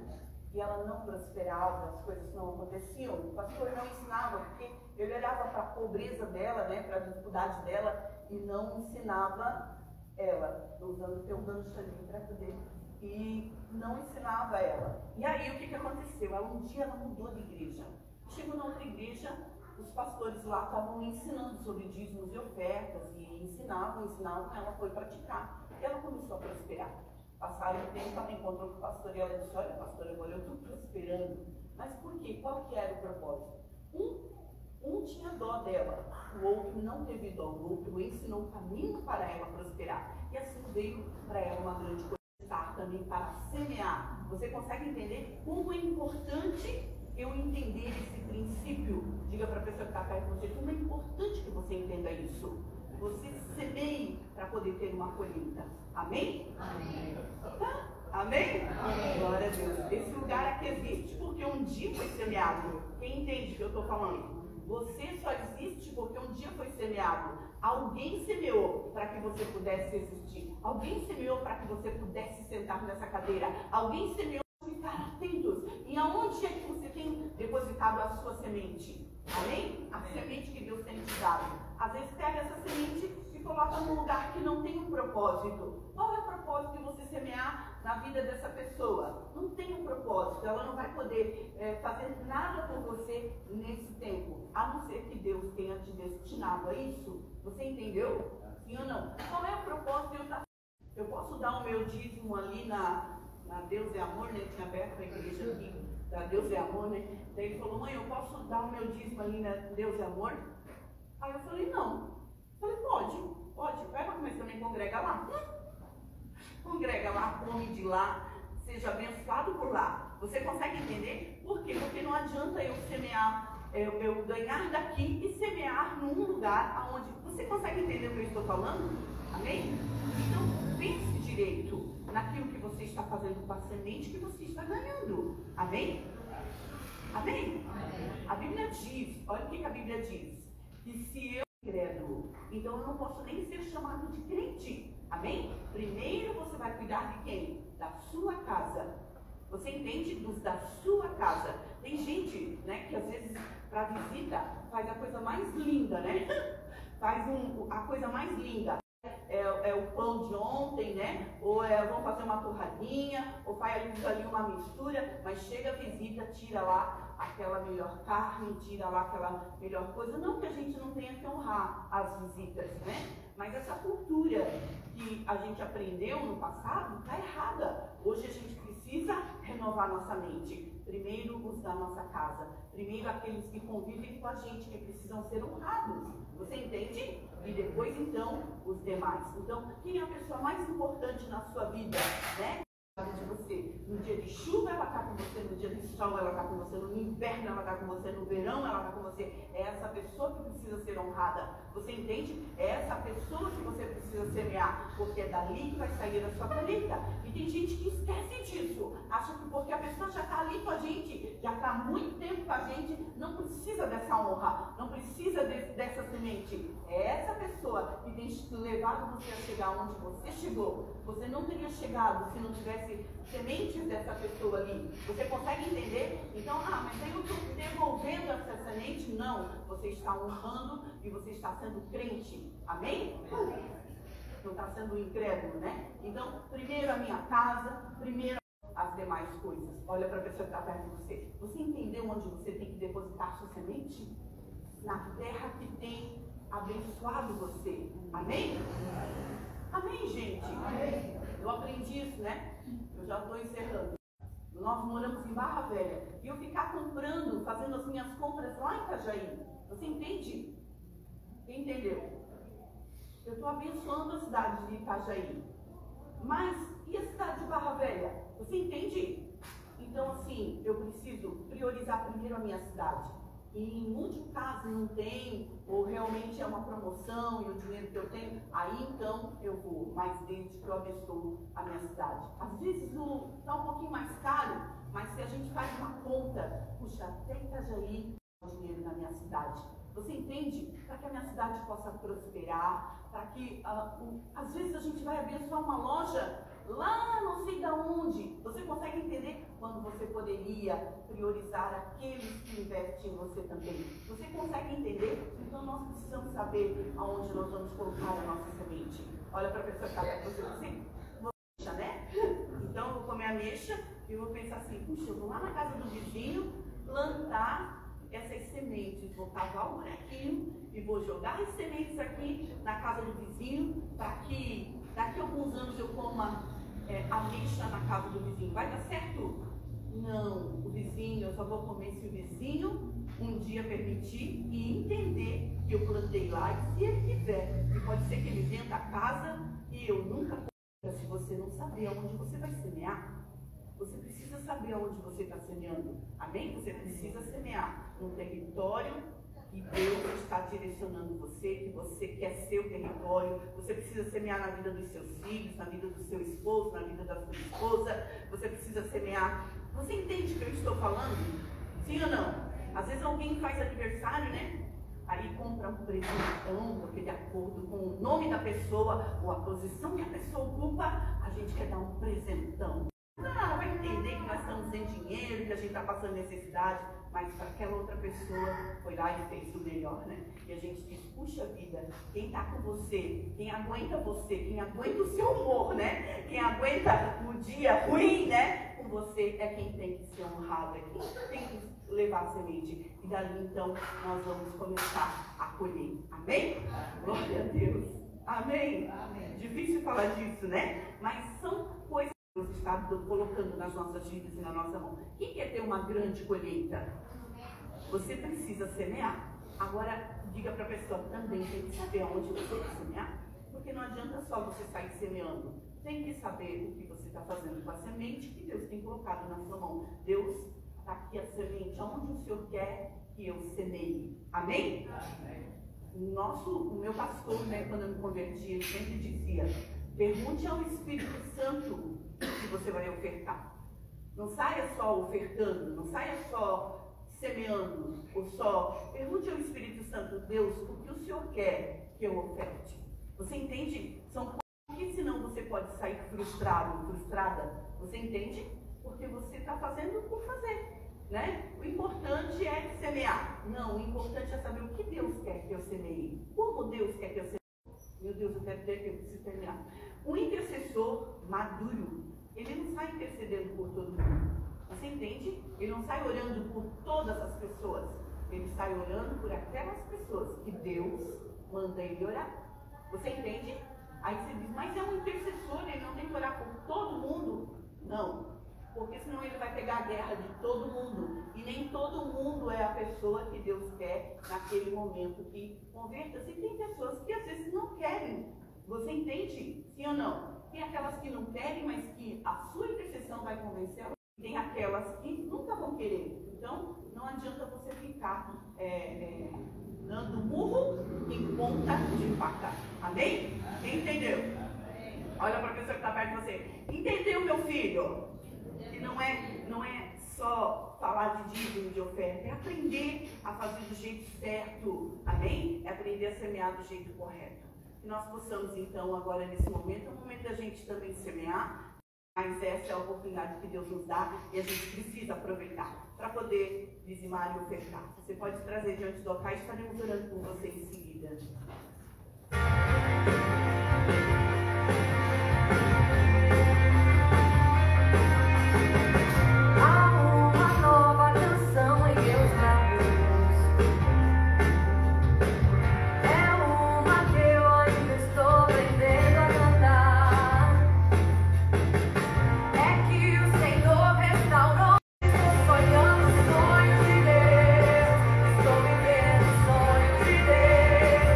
e ela não prosperava, as coisas não aconteciam. O pastor não ensinava, porque ele olhava para a pobreza dela, né, para a dificuldade dela, e não ensinava ela, usando o teu gancho ali para poder, e não ensinava ela. E aí o que aconteceu? Um dia ela mudou de igreja. Chegou na outra igreja, os pastores lá estavam ensinando sobre dízimos e ofertas, e ensinavam, ela foi praticar. E ela começou a prosperar. Passaram o tempo, ela encontrou com o pastor e ela disse, olha pastor, agora eu estou prosperando. Mas por quê? Qual que era o propósito? Um tinha dó dela, o outro não teve dó, o outro ensinou o caminho para ela prosperar. E assim veio para ela uma grande coisa também para semear. Você consegue entender como é importante eu entender esse princípio? Diga para a pessoa que está perto de você, como é importante que você entenda isso. Você semeie para poder ter uma colheita. Amém? Amém. Amém? Amém? Glória a Deus. Esse lugar aqui existe porque um dia foi semeado. Quem entende o que eu estou falando? Você só existe porque um dia foi semeado. Alguém semeou para que você pudesse existir. Alguém semeou para que você pudesse sentar nessa cadeira. Alguém semeou para ficar atentos. E aonde é que você tem depositado a sua semente? Amém? A semente que Deus tem te dado. Às vezes pega essa semente e coloca num lugar que não tem um propósito. Qual é o propósito de você semear na vida dessa pessoa? Não tem um propósito. Ela não vai poder fazer nada por você nesse tempo, a não ser que Deus tenha te destinado a isso. Você entendeu? Sim ou não? Qual é o propósito? Eu posso dar o meu dízimo ali na Deus é Amor, né? Tinha aberto a igreja aqui da Deus é Amor, né? Daí ele falou, mãe, eu posso dar o meu dízimo ali na Deus é Amor? Aí eu falei, não. Eu falei, pode. Vai, mas também congrega lá. Congrega lá, come de lá, seja abençoado por lá. Você consegue entender? Por quê? Porque não adianta eu semear, eu ganhar daqui e semear num lugar onde... Você consegue entender o que eu estou falando? Amém? Então, pense direito naquilo que você está fazendo com a semente que você está ganhando. Amém? Amém? A Bíblia diz, olha o que a Bíblia diz, que se eu incrédulo, então eu não posso nem ser chamado de crente. Amém? Primeiro você vai cuidar de quem? Da sua casa. Você entende? Dos da sua casa. Tem gente, né, que às vezes para visita faz a coisa mais linda, né? Faz a coisa mais linda. É o pão de ontem, né? Ou vão fazer uma torradinha, ou faz ali uma mistura, mas chega a visita, tira lá aquela melhor carne, tira lá aquela melhor coisa. Não que a gente não tenha que honrar as visitas, né? Mas essa cultura que a gente aprendeu no passado está errada. Hoje a gente precisa renovar nossa mente. Primeiro os da nossa casa. Primeiro aqueles que convivem com a gente, que precisam ser honrados. Você entende? E depois, então, os demais. Então, quem é a pessoa mais importante na sua vida, né? De você. No dia de chuva ela está com você, no dia de sol ela está com você, no inverno ela está com você, no verão ela está com você. É essa pessoa que precisa ser honrada. Você entende? É essa pessoa que você precisa semear, porque é dali que vai sair a sua colheita. E tem gente que esquece disso. Acha que porque a pessoa já está ali com a gente, já está há muito tempo com a gente, não precisa dessa honra, não precisa dessa semente. É essa pessoa que tem levado você a chegar onde você chegou. Você não teria chegado se não tivesse sementes dessa pessoa ali. Você consegue entender? Então, mas aí eu estou devolvendo essa semente? Não. Você está honrando e você está sendo crente. Amém? Não está sendo incrédulo, né? Então, primeiro a minha casa, primeiro as demais coisas. Olha para a pessoa que está perto de você. Você entendeu onde você tem que depositar sua semente? Na terra que tem abençoado você. Amém? Amém, gente? Amém. Eu aprendi isso, né? Eu já estou encerrando. Nós moramos em Barra Velha. E eu ficar comprando, fazendo as minhas compras lá em Itajaí. Você entende? Quem entendeu? Eu estou abençoando a cidade de Itajaí. Mas, e a cidade de Barra Velha? Você entende? Então, assim, eu preciso priorizar primeiro a minha cidade. E em último caso não tem, ou realmente é uma promoção e o dinheiro que eu tenho, aí então eu vou, mas desde que eu abençoo a minha cidade. Às vezes está um pouquinho mais caro, mas se a gente faz uma conta, puxa, até Itajaí o dinheiro na minha cidade. Você entende? Para que a minha cidade possa prosperar, para que, às vezes a gente vai abençoar uma loja lá não sei da onde. Você consegue entender quando você poderia priorizar aqueles que investem em você também? Você consegue entender? Então nós precisamos saber aonde nós vamos colocar a nossa semente. Olha para a pessoa que está perto de você, ameixa, né? Então eu vou comer ameixa e vou pensar assim, puxa, eu vou lá na casa do vizinho plantar essas sementes, vou cavar um buraquinho e vou jogar as sementes aqui na casa do vizinho para que daqui a alguns anos eu coma ameixa na casa do vizinho. Vai dar certo? Não, o vizinho, eu só vou comer se o vizinho um dia permitir e entender que eu plantei lá, e se ele quiser, e pode ser que ele venda a casa e eu nunca compre. Se você não saber aonde você vai semear, você precisa saber aonde você está semeando. Amém? Você precisa semear no território que Deus está direcionando você, que você quer seu território. Você precisa semear na vida dos seus filhos, na vida do seu esposo, na vida da sua esposa. Você precisa semear. Você entende o que eu estou falando? Sim ou não? Às vezes alguém faz aniversário, né? Aí compra um presentão, porque de acordo com o nome da pessoa ou a posição que a pessoa ocupa, a gente quer dar um presentão. Ela vai entender que nós estamos sem dinheiro, que a gente está passando necessidade, mas para aquela outra pessoa foi lá e fez o melhor, né? E a gente diz, puxa vida, quem está com você, quem aguenta o seu humor, né? Quem aguenta o dia ruim, né? Com você é quem tem que ser honrado, é quem tem que levar a semente. E dali então nós vamos começar a colher. Amém? Glória a Deus. Amém? Amém. Difícil falar disso, né? Mas são coisas que Deus está colocando nas nossas vidas e na nossa mão. Quem quer ter uma grande colheita? Você precisa semear. Agora, diga para a pessoa, também tem que saber aonde você vai semear. Porque não adianta só você sair semeando. Tem que saber o que você está fazendo com a semente que Deus tem colocado na sua mão. Deus está aqui a semente, aonde o Senhor quer que eu semeie. Amém? Amém. O meu pastor, né, quando eu me converti, ele sempre dizia, pergunte ao Espírito Santo se você vai ofertar. Não saia só ofertando, não saia só semeando, ou só pergunte ao Espírito Santo, Deus, o que o Senhor quer que eu oferte? Você entende? São coisas que senão você pode sair frustrado, frustrada. Você entende? Porque você está fazendo por fazer, né? O importante é semear. Não, o importante é saber o que Deus quer que eu semeie. Como Deus quer que eu semeie? Meu Deus, eu quero ter tempo de terminar. Um intercessor maduro, ele não sai intercedendo por todo mundo. Você entende? Ele não sai orando por todas as pessoas. Ele sai orando por aquelas pessoas que Deus manda ele orar. Você entende? Aí você diz, mas é um intercessor, ele não tem que orar por todo mundo? Não. Porque senão ele vai pegar a guerra de todo mundo. E nem todo mundo é a pessoa que Deus quer naquele momento que converta-se. Tem pessoas que às vezes não querem. Você entende? Sim ou não? Tem aquelas que não querem, mas que a sua intercessão vai convencê-las. Tem aquelas que nunca vão querer. Então, não adianta você ficar dando murro em ponta de faca. Amém? Quem entendeu? Olha para a pessoa que está perto de você. Entendeu, meu filho? Que não é só falar de dízimo, de oferta, é aprender a fazer do jeito certo, amém? É aprender a semear do jeito correto. Que nós possamos então agora nesse momento, é o momento da gente também semear, mas essa é a oportunidade que Deus nos dá e a gente precisa aproveitar para poder dizimar e ofertar. Você pode trazer diante do altar e estaremos orando por você em seguida. Sonhos de Deus, estou vivendo sonhos de Deus.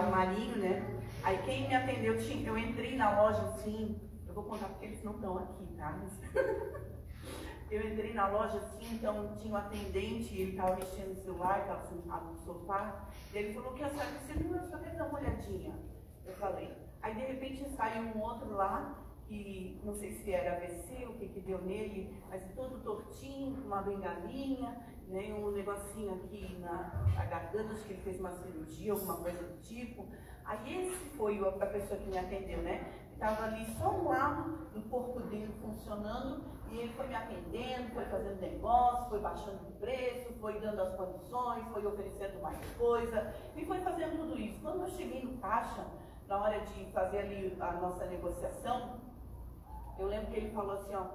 armarinho, né? Aí quem me atendeu, eu entrei na loja assim, eu vou contar porque eles não estão aqui, tá? Eu entrei na loja assim, então tinha um atendente, ele estava mexendo no celular, estava sentado no sofá, e ele falou, que a senhora precisa, só quer dar uma olhadinha. Eu falei. Aí de repente saiu um outro lá, que não sei se era AVC, o que deu nele, mas todo tortinho, com uma bengalinha, né, um negocinho aqui na garganta, acho que ele fez uma cirurgia, alguma coisa do tipo. Aí esse foi a pessoa que me atendeu, né? Estava ali só um lado do corpo dele funcionando, e ele foi me atendendo, foi fazendo negócio, foi baixando o preço, foi dando as condições, foi oferecendo mais coisa, e foi fazendo tudo isso. Quando eu cheguei no caixa, na hora de fazer ali a nossa negociação, eu lembro que ele falou assim, ó,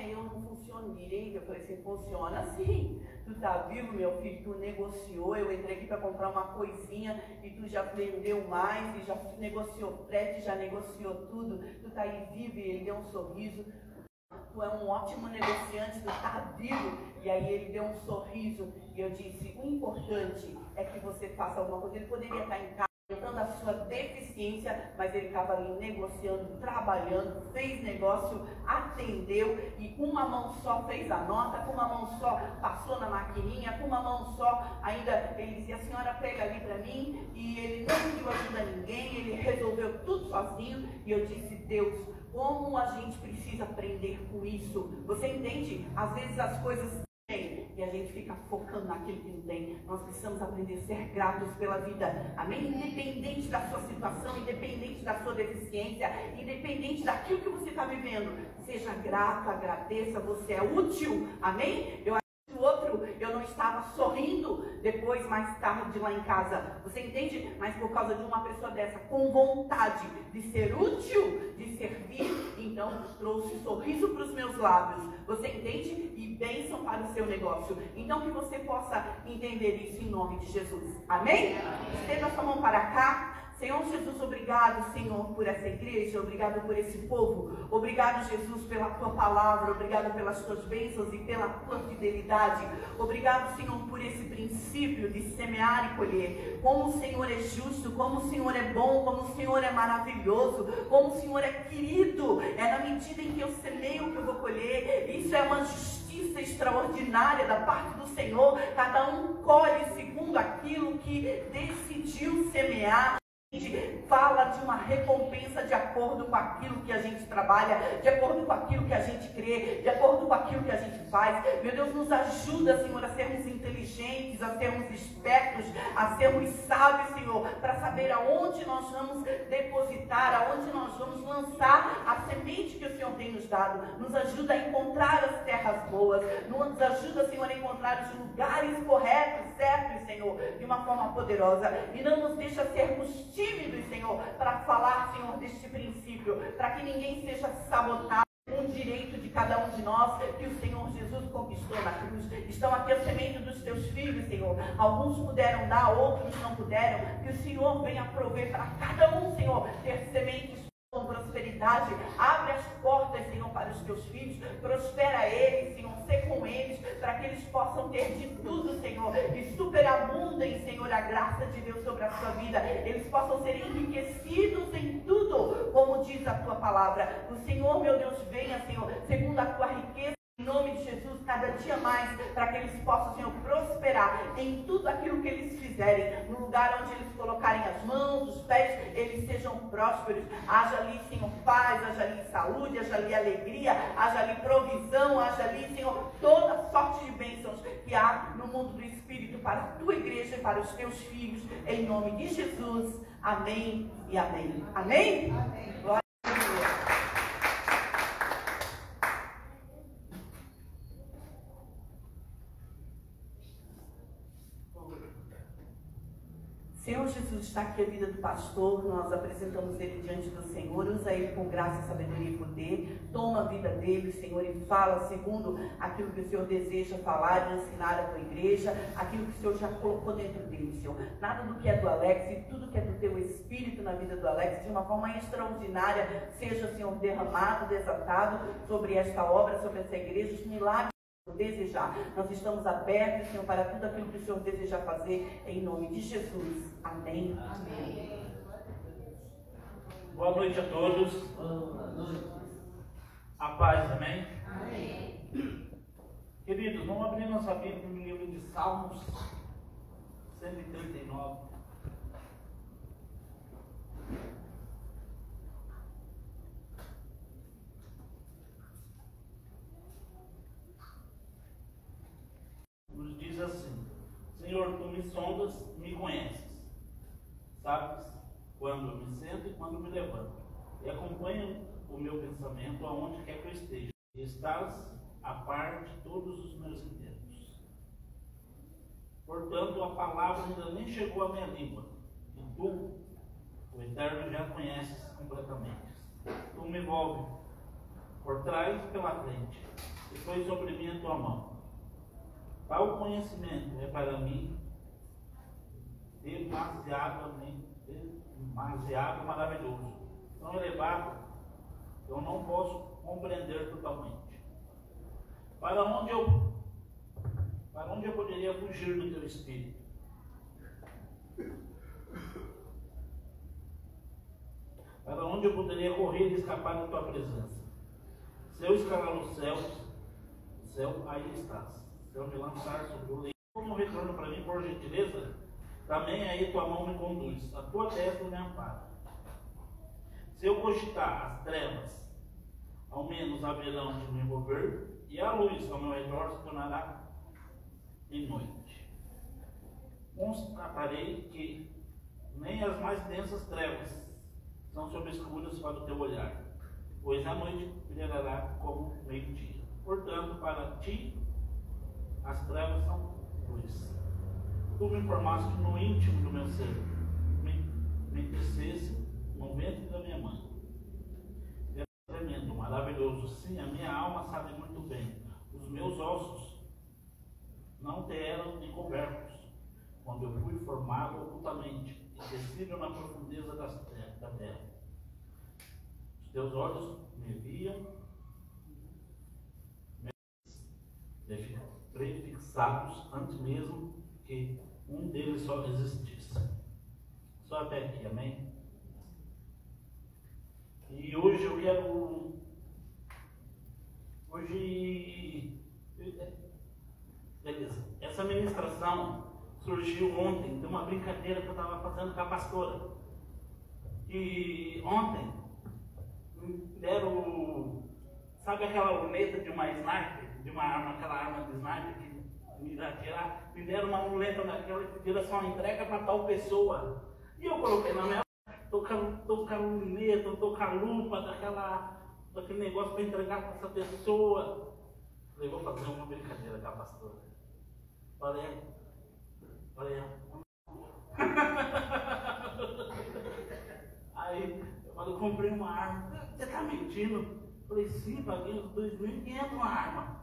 eu não funciono direito. Eu falei assim, funciona assim. Tu tá vivo, meu filho, tu negociou, eu entrei aqui para comprar uma coisinha e tu já vendeu mais, e já negociou frete, já negociou tudo, tu tá aí vivo, e ele deu um sorriso. Tu é um ótimo negociante, tu tá vivo. E aí ele deu um sorriso, e eu disse, o importante é que você faça alguma coisa. Ele poderia estar em casa, tentando a sua deficiência, mas ele estava ali negociando, trabalhando, fez negócio, atendeu, e com uma mão só fez a nota, com uma mão só passou na maquininha, com uma mão só ainda ele dizia, a senhora pega ali para mim, e ele não pediu ajuda a ninguém, ele resolveu tudo sozinho. E eu disse, Deus, como a gente precisa aprender com isso. Você entende? Às vezes as coisas e a gente fica focando naquilo que não tem. Nós precisamos aprender a ser gratos pela vida, amém? Independente da sua situação, independente da sua deficiência, independente daquilo que você está vivendo, seja grato, agradeça, você é útil, amém? O outro, eu não estava sorrindo depois, mais tarde lá em casa, você entende? Mas por causa de uma pessoa dessa, com vontade de ser útil, de servir, então trouxe sorriso para os meus lábios, você entende? E bênção para o seu negócio. Então que você possa entender isso em nome de Jesus, amém? Estenda a sua mão para cá. Senhor Jesus, obrigado, Senhor, por essa igreja, obrigado por esse povo, obrigado, Jesus, pela tua palavra, obrigado pelas tuas bênçãos e pela tua fidelidade, obrigado, Senhor, por esse princípio de semear e colher. Como o Senhor é justo, como o Senhor é bom, como o Senhor é maravilhoso, como o Senhor é querido. É na medida em que eu semeio que eu vou colher. Isso é uma justiça extraordinária da parte do Senhor. Cada um colhe segundo aquilo que decidiu semear. Fala de uma recompensa de acordo com aquilo que a gente trabalha, de acordo com aquilo que a gente crê, de acordo com aquilo que a gente faz. Meu Deus, nos ajuda, Senhor, a sermos inteligentes, a sermos espertos, a sermos sábios, Senhor, para saber aonde nós vamos depositar, aonde nós vamos lançar a semente que o Senhor tem nos dado. Nos ajuda a encontrar as terras boas, nos ajuda, Senhor, a encontrar os lugares corretos, certos, Senhor, de uma forma poderosa, e não nos deixa sermos tímidos, Senhor, para falar, Senhor, deste princípio, para que ninguém seja sabotado. Um direito de cada um de nós que o Senhor Jesus conquistou na cruz. Estão aqui a semente dos teus filhos, Senhor. Alguns puderam dar, outros não puderam. Que o Senhor venha prover para cada um, Senhor, ter sementes com prosperidade. Abre as portas, Senhor, para os teus filhos. Prospera eles, Senhor. Sê com eles, para que eles possam ter de tudo, Senhor. E superabundem, Senhor, a graça de Deus sobre a sua vida. Eles possam ser enriquecidos em tudo, como diz a tua palavra. O Senhor, meu Deus, venha, Senhor, segundo a tua riqueza. Em nome de Jesus, cada dia mais, para que eles possam, Senhor, prosperar em tudo aquilo que eles fizerem, no lugar onde eles colocarem as mãos, os pés, eles sejam prósperos. Haja ali, Senhor, paz, haja ali saúde, haja ali alegria, haja ali provisão, haja ali, Senhor, toda sorte de bênçãos que há no mundo do Espírito para a tua igreja e para os teus filhos, em nome de Jesus. Amém e amém. Amém? Amém. Glória a Deus. Senhor Jesus, está aqui a vida do pastor, nós apresentamos ele diante do Senhor, usa ele com graça, sabedoria e poder, toma a vida dele, Senhor, e fala segundo aquilo que o Senhor deseja falar e ensinar à tua igreja, aquilo que o Senhor já colocou dentro dele, Senhor. Nada do que é do Alex e tudo que é do teu Espírito na vida do Alex, de uma forma extraordinária, seja, Senhor, derramado, desatado sobre esta obra, sobre essa igreja, os milagres desejar. Nós estamos abertos, Senhor, para tudo aquilo que o Senhor deseja fazer, em nome de Jesus. Amém. Amém. Boa noite a todos. A paz, amém? Amém. Queridos, vamos abrir nossa Bíblia no livro de Salmos 139. Nos diz assim: Senhor, tu me sondas, me conheces, sabes quando eu me sento e quando me levanto, e acompanha o meu pensamento aonde quer que eu esteja, e estás a par de todos os meus intentos. Portanto, a palavra ainda nem chegou à minha língua, e tu, o Eterno, já conheces completamente. Tu me envolves por trás e pela frente, e pões sobre mim a tua mão. Tal conhecimento é para mim demasiado maravilhoso, tão elevado que eu não posso compreender totalmente. Para onde eu poderia fugir do teu espírito? Para onde eu poderia correr e escapar da tua presença? Se eu escalar os céus, o céu, aí estás. Se eu me lançar sobre o leito, como retorno para mim, por gentileza, também aí tua mão me conduz, a tua destra me ampara. Se eu cogitar as trevas, ao menos haverão de me envolver, e a luz ao meu redor se tornará em noite. Constatarei que nem as mais densas trevas são obscuras para o teu olhar, pois a noite brilhará como meio-dia. Portanto, para ti, as trevas são luz. Tu me formaste no íntimo do meu ser, me tecesse no ventre da minha mãe. É tremendo, maravilhoso. Sim, a minha alma sabe muito bem. Os meus ossos não te eram encobertos, quando eu fui formado ocultamente e descido na profundeza da terra. Os teus olhos me viam, prefixados antes mesmo que um deles só existisse. Só até aqui, amém? E hoje eu quero... Beleza. Essa ministração surgiu ontem de uma brincadeira que eu estava fazendo com a pastora. E ontem deram... Sabe aquela luneta de uma sniper? De uma arma, aquela arma de sniper que me dá atirar, me deram uma muleta naquela e pediram só uma entrega para tal pessoa. E eu coloquei na minha, tô com a luneta, tô com a lupa daquele negócio para entregar para essa pessoa. Falei, vou fazer uma brincadeira com a pastora. Falei, aí eu falei, eu comprei uma arma. Você tá mentindo? Falei, sim, paguei uns 2.500 uma arma.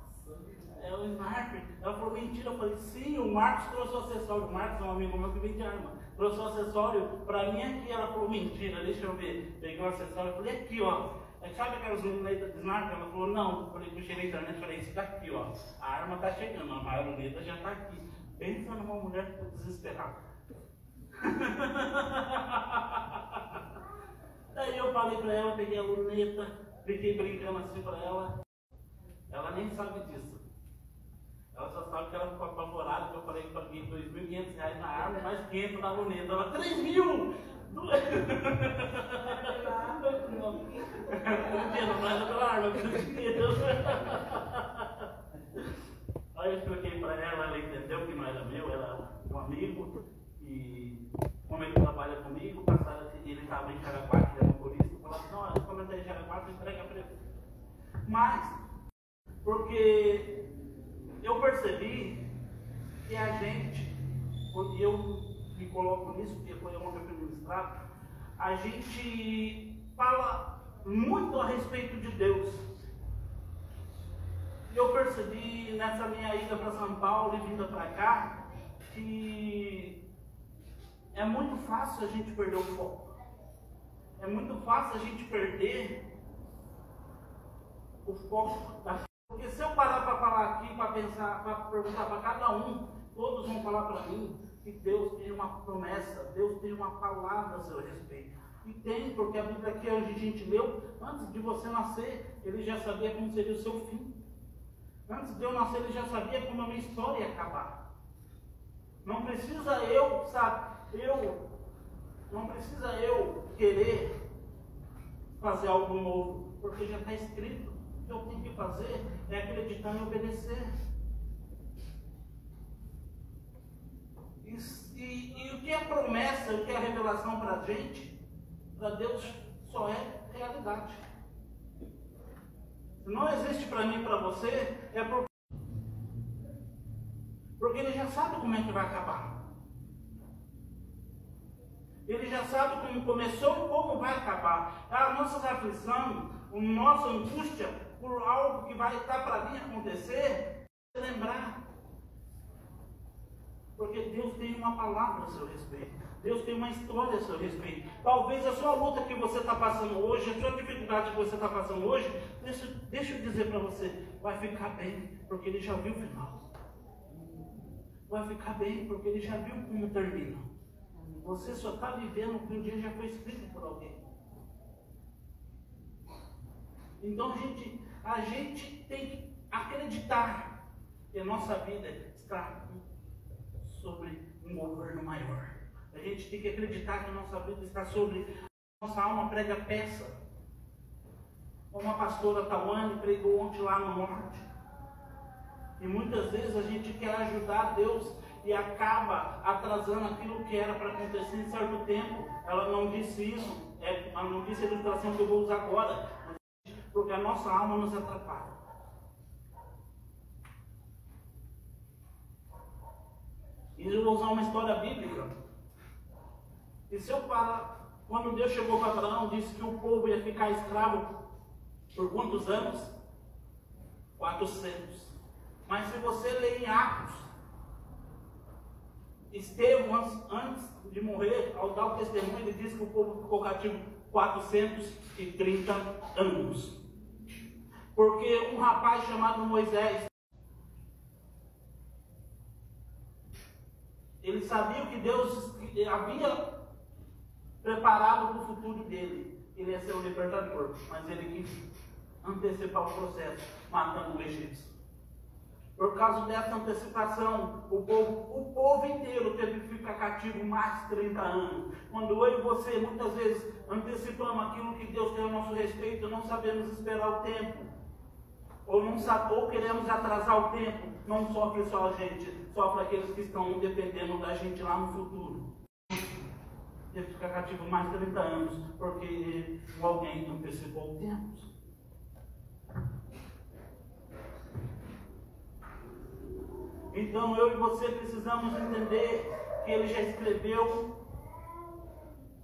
É o sniper. Ela falou, mentira. Eu falei, sim, o Marcos trouxe o acessório. O Marcos é um amigo meu que vende arma. Trouxe o acessório pra mim aqui. Ela falou, mentira, deixa eu ver. Peguei o acessório e falei, aqui, ó. Sabe aquelas lunetas de sniper? Ela falou, não. Eu falei, puxei na internet e falei, isso daqui, ó. A arma tá chegando, a luneta já tá aqui. Pensa numa mulher que ficou desesperada. Daí eu falei pra ela, peguei a luneta, fiquei brincando assim pra ela. Ela nem sabe disso. Ela só sabe que ela ficou apavorada, que eu falei que paguei R$2.500 na arma, mais 500 na luneta. Ela, 3.000! Não entendo mais pela arma, que eu dinheiro. Aí eu expliquei pra ela entendeu que não era meu, era um amigo. E como ele trabalha comigo, passaram, ele estava em Jaraguá, que era motorista, falaram assim, não, quando eu estou em Jaraguá, você entrega pra ele. Mas, porque eu percebi que a gente, e eu me coloco nisso, porque foi onde eu fui ministrado, a gente fala muito a respeito de Deus. E eu percebi nessa minha ida para São Paulo e vinda para cá, que é muito fácil a gente perder o foco. É muito fácil a gente perder o foco da... Porque se eu parar para falar aqui para pensar, para perguntar para cada um, todos vão falar para mim que Deus tem uma promessa, Deus tem uma palavra a seu respeito. E tem, porque a Bíblia que a gente leu, antes de você nascer, ele já sabia como seria o seu fim. Antes de eu nascer, ele já sabia como a minha história ia acabar. Não precisa eu, não precisa eu querer fazer algo novo, porque já está escrito. O que eu tenho que fazer é acreditar e obedecer. E o que é promessa, o que é revelação para a gente, para Deus só é realidade. Se não existe para mim e para você, é porque Ele já sabe como é que vai acabar. Ele já sabe como começou e como vai acabar. A nossa aflição, a nossa angústia por algo que vai estar para vir acontecer, lembrar. Porque Deus tem uma palavra a seu respeito. Deus tem uma história a seu respeito. Talvez a sua luta que você está passando hoje, a sua dificuldade que você está passando hoje, deixa eu dizer para você, vai ficar bem, porque Ele já viu o final. Vai ficar bem, porque Ele já viu como termina. Você só está vivendo o que um dia já foi escrito por alguém. Então a gente tem que acreditar que a nossa vida está sobre um governo maior. A gente tem que acreditar que a nossa vida está sobre nossa alma prega peça. Como a pastora Tawane pregou ontem lá no norte. E muitas vezes a gente quer ajudar Deus e acaba atrasando aquilo que era para acontecer em certo tempo. Ela não disse isso, ela não disse a ilustração que eu vou usar agora, porque a nossa alma nos atrapalha. E eu vou usar uma história bíblica. E se eu parar, quando Deus chegou para Abraão, disse que o povo ia ficar escravo por quantos anos? 400. Mas se você ler em Atos, Estevão, antes de morrer, ao dar o testemunho, ele disse que o povo ficou cativo 430 anos. Porque um rapaz chamado Moisés, ele sabia o que Deus havia preparado para o futuro dele. Ele ia ser o libertador, mas ele quis antecipar o processo, matando o egípcio. Por causa dessa antecipação, o povo inteiro teve que ficar cativo mais de 30 anos. Quando eu e você, muitas vezes, antecipamos aquilo que Deus tem a nosso respeito, não sabemos esperar o tempo. Ou queremos atrasar o tempo. Não sofre só a gente, sofre aqueles que estão dependendo da gente lá no futuro. Teve que ficar cativo mais de 30 anos, porque alguém antecipou o tempo. Então eu e você precisamos entender que Ele já escreveu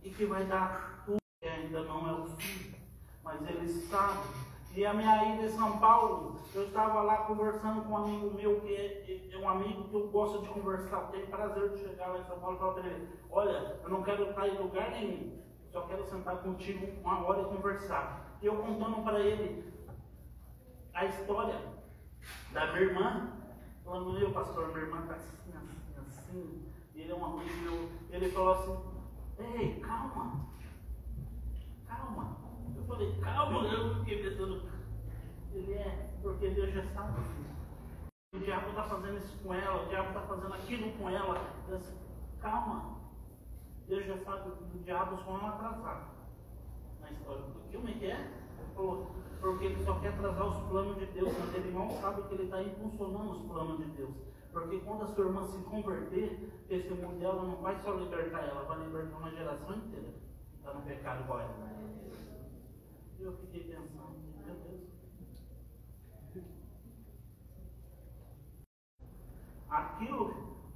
e que vai dar tudo, que ainda não é o fim, mas Ele sabe. E a minha ida em São Paulo, eu estava lá conversando com um amigo meu, que é um amigo que eu gosto de conversar, eu tenho prazer de chegar lá em São Paulo e falar para ele, olha, eu não quero estar em lugar nenhum, só quero sentar contigo uma hora e conversar. E eu contando para ele a história da minha irmã, falando, meu pastor, minha irmã está assim, e ele é um amigo meu, ele falou assim, ei, calma. Eu falei, calma, eu fiquei pensando, porque Deus já sabe. O diabo está fazendo isso com ela, o diabo está fazendo aquilo com ela. Eu disse, calma, Deus já sabe, o diabo só não atrasar na história. Como é que é? Ele falou, porque ele só quer atrasar os planos de Deus, mas ele não sabe que ele está impulsionando os planos de Deus. Porque quando a sua irmã se converter, o testemunho dela não vai só libertar ela, vai libertar uma geração inteira que está no pecado igual ela. Eu fiquei pensando, meu Deus.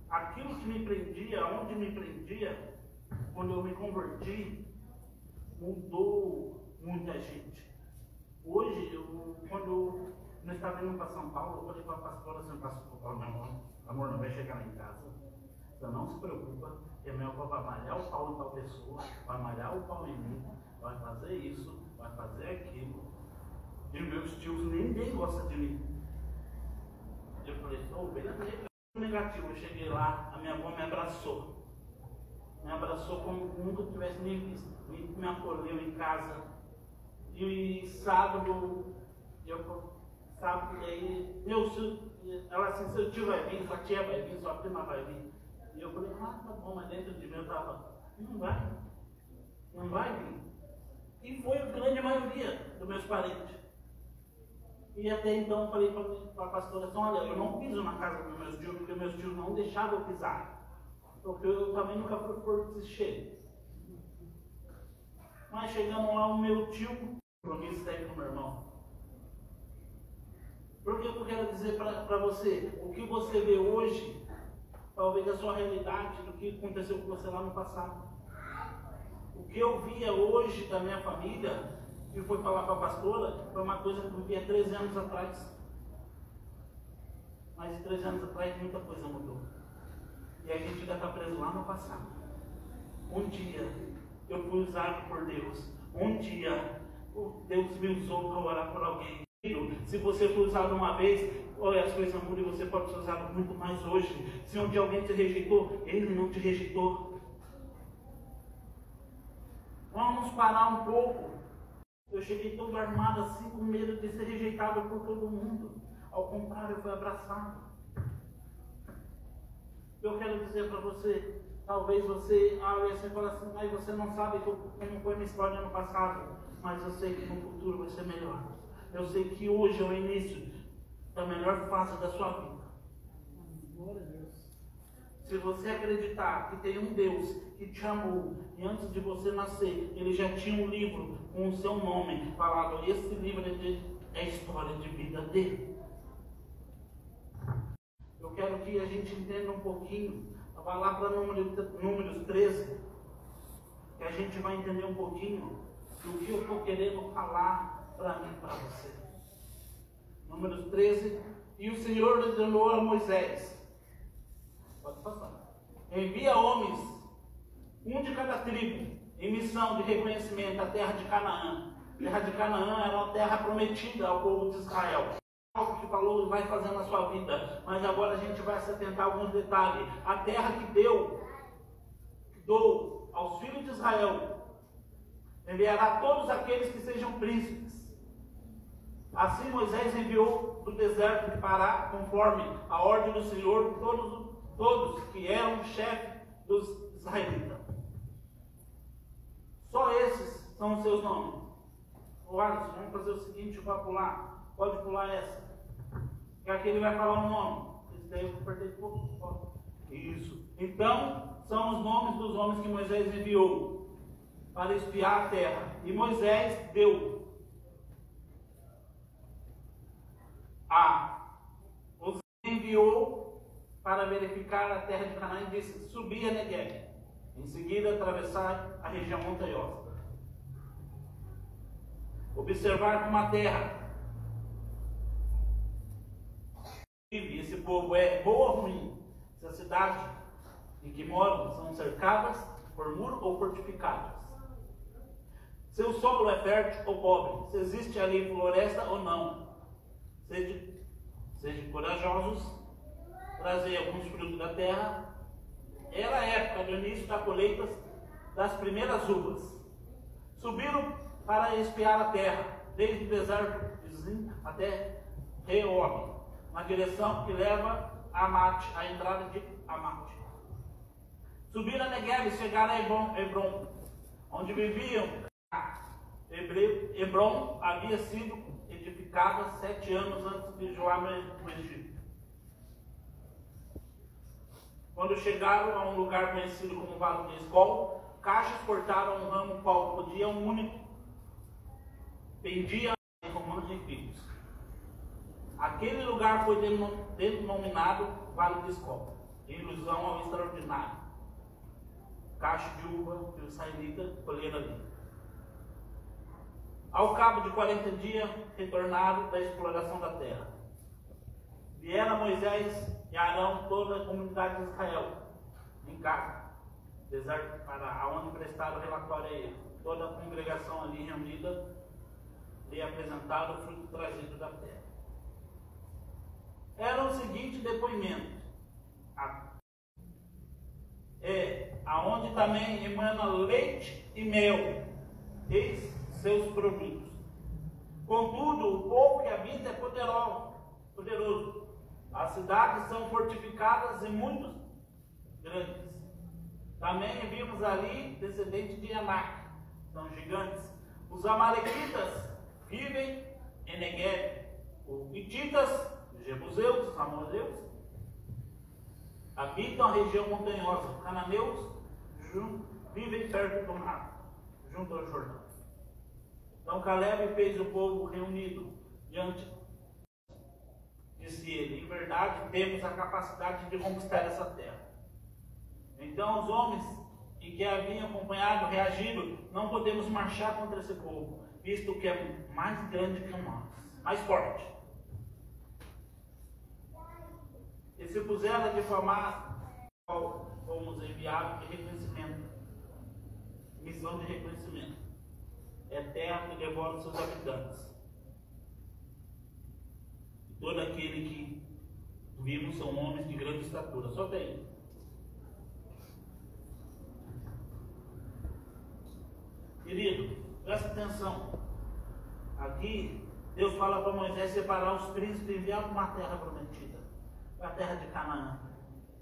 Aquilo que me prendia, onde me prendia, quando eu me converti, mudou muita gente. Hoje, quando eu estava indo para São Paulo, eu falei para a pastora, assim, pastor, meu amor, não vai chegar lá em casa. Você não se preocupa, que a minha avó vai malhar o pau em tal pessoa, vai malhar o pau em mim, vai fazer isso, vai fazer aquilo. E meus tios, ninguém gosta de mim. falei, bem negativo. Eu cheguei lá, a minha avó me abraçou. Me abraçou como nunca tivesse nem visto. Me acolheu em casa. E sábado, e aí, ela assim, seu tio vai vir, sua tia vai vir, sua prima vai vir. E eu falei, tá bom, mas dentro de mim eu estava, não vai vir. E foi a grande maioria dos meus parentes. E até então eu falei para a pastora assim, olha, eu não piso na casa dos meus tios, porque meus tios não deixavam eu pisar. Porque eu também nunca fui por desistir. Mas chegamos lá, o meu tio, compromisso segue com o meu irmão. Porque eu quero dizer para você, o que você vê hoje, talvez a sua realidade do que aconteceu com você lá no passado. O que eu via hoje da minha família, que foi falar para a pastora, foi uma coisa que eu via 13 anos atrás. Mas de 13 anos atrás muita coisa mudou. E a gente ainda está preso lá no passado. Um dia eu fui usado por Deus. Um dia Deus me usou para orar por alguém. Se você foi usado uma vez, olha, as coisas mudam e você pode ser usado muito mais hoje. Se um dia alguém te rejeitou, ele não te rejeitou. Vamos parar um pouco. Eu cheguei todo armado assim, com medo de ser rejeitado por todo mundo. Ao contrário, eu fui abraçado. Eu quero dizer para você, talvez você fala assim, mas você não sabe como foi minha história no passado, mas eu sei que no futuro vai ser melhor. Eu sei que hoje é o início da melhor fase da sua vida. Se você acreditar que tem um Deus que te amou e antes de você nascer, Ele já tinha um livro com o seu nome falado, esse livro é a história de vida dele. Eu quero que a gente entenda um pouquinho, vai lá para Números 13, que a gente vai entender um pouquinho do que eu estou querendo falar para mim e para você. Números 13, e o Senhor ordenou a Moisés, pode passar, envia homens, um de cada tribo, em missão de reconhecimento à terra de Canaã. A terra de Canaã era uma terra prometida ao povo de Israel. Algo que falou vai fazer na sua vida, mas agora a gente vai se atentar a alguns detalhes. A terra que deu aos filhos de Israel, enviará todos aqueles que sejam príncipes. Assim Moisés enviou do deserto de Pará, conforme a ordem do Senhor, todos que eram chefes dos israelitas. Só esses são os seus nomes. Ô Alisson, vamos fazer o seguinte, vai pular. Pode pular essa. Que aqui ele vai falar o nome. Esse daí eu apertei pouco. Isso. Então, são os nomes dos homens que Moisés enviou para espiar a terra. E Moisés deu os enviou para verificar a terra de Canaã e disse, subir a Negueb. Em seguida, atravessar a região montanhosa. Observar como a terra vive esse povo é boa ou ruim. Se a cidade em que moram são cercadas por muro ou fortificadas. Se o solo é fértil ou pobre. Se existe ali floresta ou não. Sejam corajosos, trazer alguns frutos da terra. Era a época do início da colheita das primeiras uvas. Subiram para espiar a terra, desde o deserto de Zin até Rehob, na direção que leva a Amate, a entrada de Amate. Subiram a Negueb e chegaram a Hebron, onde viviam. Hebron havia sido edificada 7 anos antes de Joabe no Egito. Quando chegaram a um lugar conhecido como Vale de Escol, caixas cortaram um ramo qual podia um único, pendia em romanos e filhos. Aquele lugar foi denominado Vale de Escol, em ilusão ao extraordinário. Cacho de uva que os israelitas colheram ali. Ao cabo de 40 dias, retornaram da exploração da terra. Vieram Moisés e Arão, toda a comunidade de Israel, em casa, deserto para aonde prestaram relatório a ele. Toda a congregação ali reunida lhe apresentaram o fruto trazido da terra. Eram os seguintes seguinte depoimento: aonde também emana leite e mel, eis seus produtos. Contudo, o povo que habita é poderoso. As cidades são fortificadas e muito grandes. Também vimos ali descendentes de Anak, são gigantes. Os amalequitas vivem em Negueb. Os hititas, os jebuseus, os amorreus, habitam a região montanhosa. Os cananeus vivem perto do mar, junto ao Jordão. Então Caleb fez o povo reunido diante. Disse ele: em verdade temos a capacidade de conquistar essa terra. Então os homens que haviam acompanhado reagiram: não podemos marchar contra esse povo, visto que é mais grande que nós, mais forte. E se puseram a difamar, fomos enviados de reconhecimento, missão de reconhecimento. É terra que devora seus habitantes. E todo aquele que vimos são homens de grande estatura. Só tem. Querido, presta atenção. Aqui, Deus fala para Moisés separar os príncipes e enviar para uma terra prometida, para a terra de Canaã.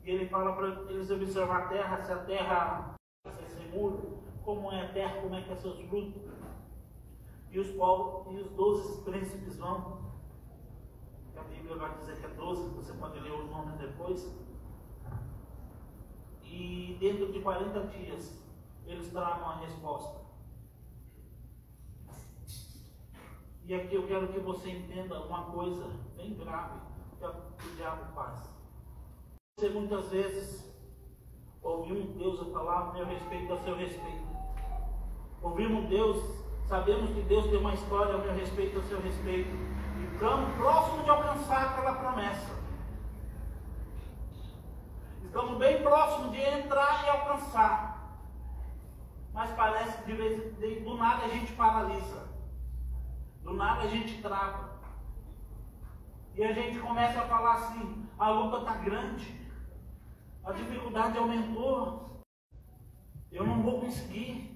E ele fala para eles observar a terra, se a terra é segura, como é a terra, como é que é seus frutos. E os povos, e os 12 príncipes vão. A Bíblia vai dizer que é 12, você pode ler os nomes depois. E dentro de 40 dias, eles tragam a resposta. E aqui eu quero que você entenda uma coisa bem grave que o diabo faz. Você muitas vezes ouvimos Deus falar a meu respeito, a seu respeito. Ouvimos Deus, sabemos que Deus tem uma história a meu respeito, a seu respeito. E estamos próximos de alcançar aquela promessa. Estamos bem próximos de entrar e alcançar. Mas parece que do nada a gente paralisa. Do nada a gente trava. E a gente começa a falar assim: a luta está grande, a dificuldade aumentou, eu não vou conseguir.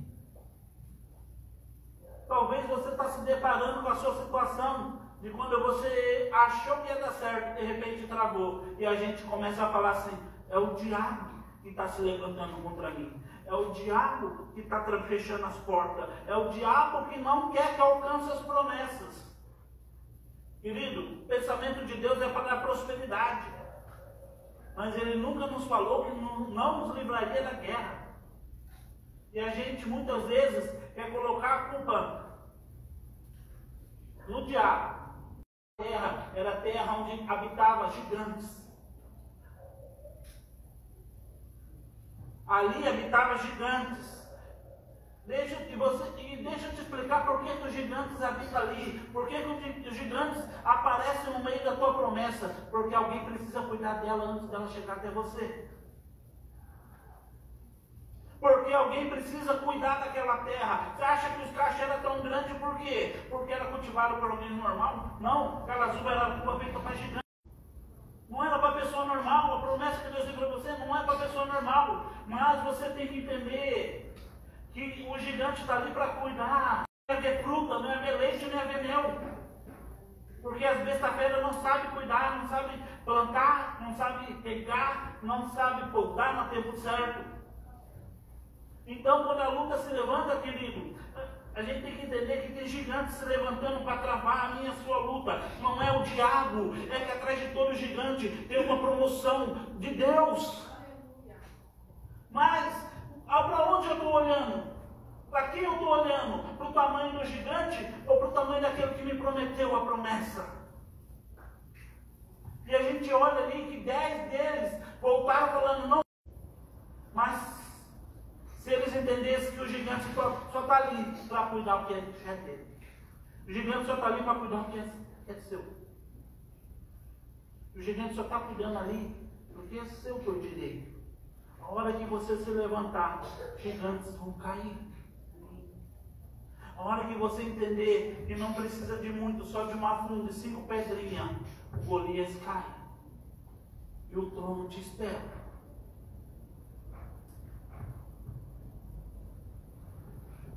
Talvez você está se deparando com a sua situação de quando você achou que ia dar certo, de repente travou. E a gente começa a falar assim: é o diabo que está se levantando contra mim. É o diabo que está fechando as portas. É o diabo que não quer que alcance as promessas. Querido, o pensamento de Deus é para dar prosperidade. Mas Ele nunca nos falou que não nos livraria da guerra. E a gente muitas vezes quer colocar a culpa no diabo. A terra era a terra onde habitavam gigantes. Ali habitavam gigantes. Deixa eu te explicar por que os gigantes habitam ali. Por que os gigantes aparecem no meio da tua promessa. Porque alguém precisa cuidar dela antes dela chegar até você. Porque alguém precisa cuidar daquela terra. Você acha que os cachos eram tão grandes por quê? Porque era cultivado por alguém normal? Não, aquela uva era feita para gigante. Não era para pessoa normal. A promessa que Deus deu para você não é para pessoa normal. Mas você tem que entender que o gigante está ali para cuidar. Não é ver fruta, não é ver leite, não é ver mel. Porque as besta-feira não sabe cuidar, não sabe plantar, não sabe regar, não sabe podar no tempo certo. Então, quando a luta se levanta, querido, a gente tem que entender que tem gigantes se levantando para travar a minha e a sua luta. Não é o diabo, é que atrás de todo gigante tem uma promoção de Deus. Mas, para onde eu estou olhando? Para quem eu estou olhando? Para o tamanho do gigante ou para o tamanho daquele que me prometeu a promessa? E a gente olha ali que 10 deles voltaram falando não. Mas se eles entendessem que o gigante só está ali para cuidar o que é dele. O gigante só está ali para cuidar o que é seu. O gigante só está cuidando ali porque é seu por direito. A hora que você se levantar, gigantes vão cair. A hora que você entender que não precisa de muito, só de uma funda e 5 pedrinhas, o Golias cai. e o trono te espera.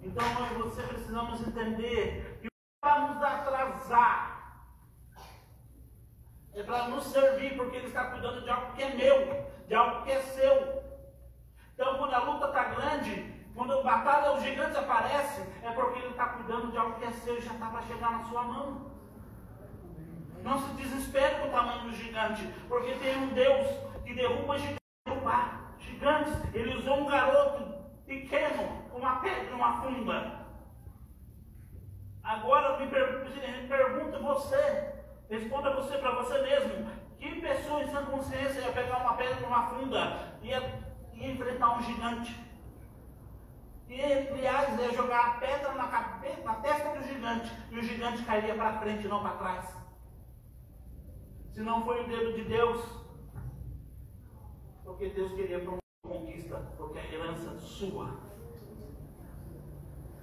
Então eu e você precisamos entender que para nos atrasar é para nos servir, porque Ele está cuidando de algo que é meu, de algo que é seu. Então quando a luta está grande, quando a batalha, os gigantes aparecem, é porque Ele está cuidando de algo que é seu e já está para chegar na sua mão. Não se desespere com o tamanho do gigante, porque tem um Deus que derruba gigantes. Ele usou um garoto pequeno, uma pedra e uma funda. Agora me pergunta você, responda você para você mesmo: que pessoa em sã consciência ia pegar uma pedra e uma funda e ia enfrentar um gigante? E aliás, ia jogar a pedra na testa do gigante, e o gigante cairia para frente, não para trás. Se não foi o dedo de Deus, porque Deus queria promover a conquista, porque a herança sua.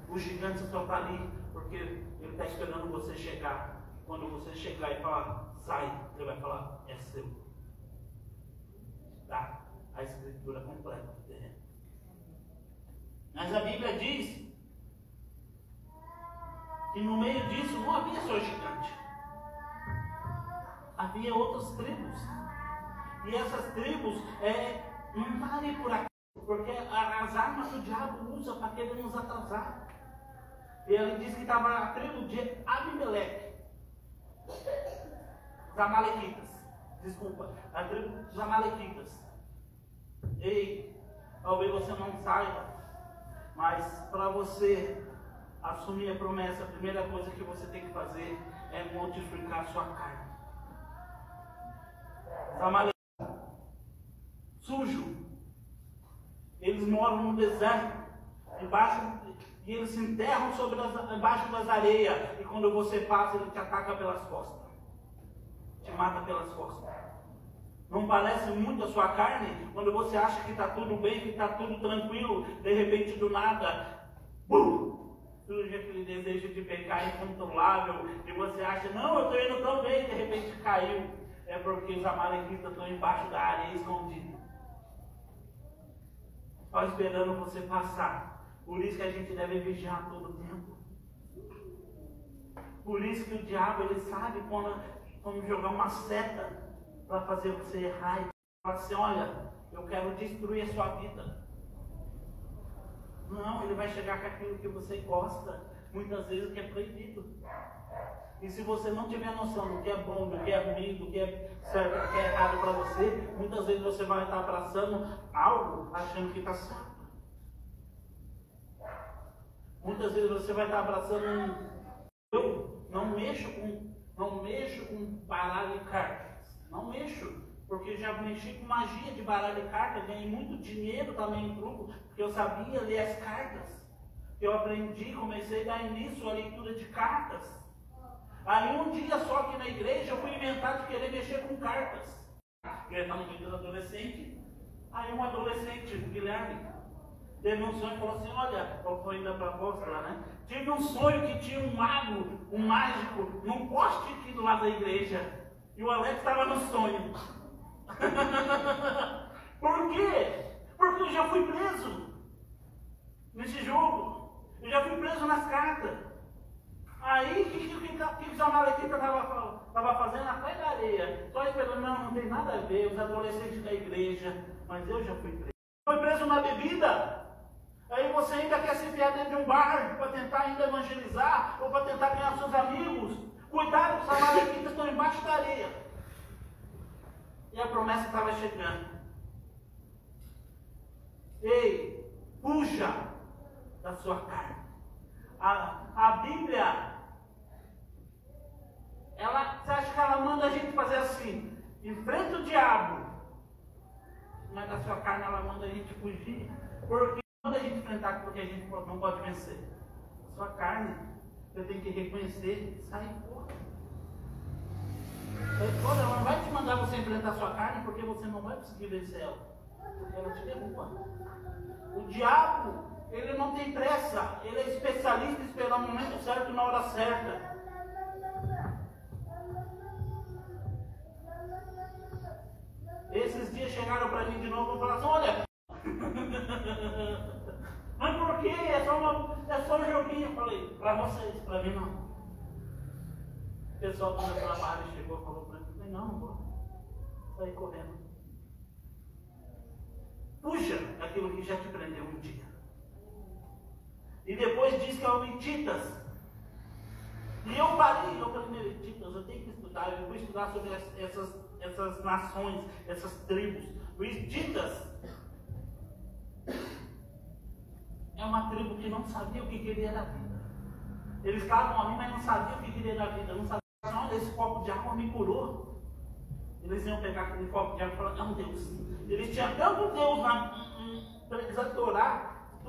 O gigante só está ali porque ele está esperando você chegar. Quando você chegar e falar, sai, ele vai falar, é seu. Tá? A escritura completa do terreno. Mas a Bíblia diz que no meio disso não havia só gigante. Havia outras tribos. E essas tribos não valem por aqui, porque as armas que o diabo usa para querer nos atrasar. E ele diz que estava a tribo de Abimeleque, os amalequitas. Desculpa, a tribo dos amalequitas. Ei, talvez você não saiba, mas para você assumir a promessa, a primeira coisa que você tem que fazer é mortificar a sua carne. Os amalequitas, sujo, eles moram no deserto, e eles se enterram embaixo das areias, e quando você passa, ele te ataca pelas costas, te mata pelas costas. Não parece muito a sua carne? Quando você acha que está tudo bem, que está tudo tranquilo, de repente do nada, surge aquele desejo de pecar incontrolável, e você acha, não, eu estou indo tão bem, de repente caiu. É porque os amalequitas estão embaixo da areia escondidos, só esperando você passar. Por isso que a gente deve vigiar todo o tempo. Por isso que o diabo, ele sabe quando jogar uma seta para fazer você errar e falar assim, olha, eu quero destruir a sua vida. Não, ele vai chegar com aquilo que você gosta, muitas vezes que é proibido. E se você não tiver noção do que é bom, do que é ruim, do que é certo, do que é errado para você, muitas vezes você vai estar abraçando algo achando que está certo. Muitas vezes você vai estar abraçando eu não mexo com baralho e cartas. Não mexo, porque já mexi com magia de baralho e cartas, ganhei muito dinheiro também em truco, porque eu sabia ler as cartas. Eu aprendi, comecei a dar início à leitura de cartas. Aí um dia só aqui na igreja eu fui inventar de querer mexer com cartas. Eu estava no meio do adolescente. Aí um adolescente, Guilherme, teve um sonho e falou assim, olha, eu estou indo para a apóstola, né? Tive um sonho que tinha um mago, um mágico, num poste aqui do lado da igreja. E o Alex estava no sonho. Por quê? Porque eu já fui preso nesse jogo. Eu já fui preso nas cartas. Aí, o que os amalequitas estavam fazendo atrás da areia? Só esperando, não tem nada a ver, os adolescentes da igreja, mas eu já fui preso. Foi preso na bebida? Aí você ainda quer se enfiar dentro de um bar para tentar ainda evangelizar, ou para tentar ganhar seus amigos? Cuidado, os amalequitas estão embaixo da areia. E a promessa estava chegando. Ei, fuja da sua carne. A Bíblia, você acha que ela manda a gente fazer assim? Enfrenta o diabo. Mas da sua carne ela manda a gente fugir. Porque manda a gente enfrentar porque a gente não pode vencer. A sua carne, você tem que reconhecer e sair fora. Ela não vai te mandar você enfrentar a sua carne porque você não vai conseguir vencer ela. Porque ela te derruba. O diabo, ele não tem pressa, ele é especialista em esperar o momento certo na hora certa. eles chegaram para mim de novo e falaram assim, olha, mas por quê? É só um joguinho. Eu falei, para vocês, para mim não. O pessoal do meu trabalho chegou e falou para mim, eu falei, não vou sair correndo. Fuja daquilo que já te prendeu um dia. E depois diz que é o Hititas. E eu parei, eu falei, meu Hititas, eu tenho que estudar, eu vou estudar sobre essas nações, essas tribos. Os Hititas é uma tribo que não sabia o que queria da vida. Eles estavam ali, mas não sabiam o que queria da vida. Não sabiam, olha, esse copo de água me curou. Eles iam pegar aquele copo de água e falar, não, Deus. Eles tinham tanto Deus para eles adorar.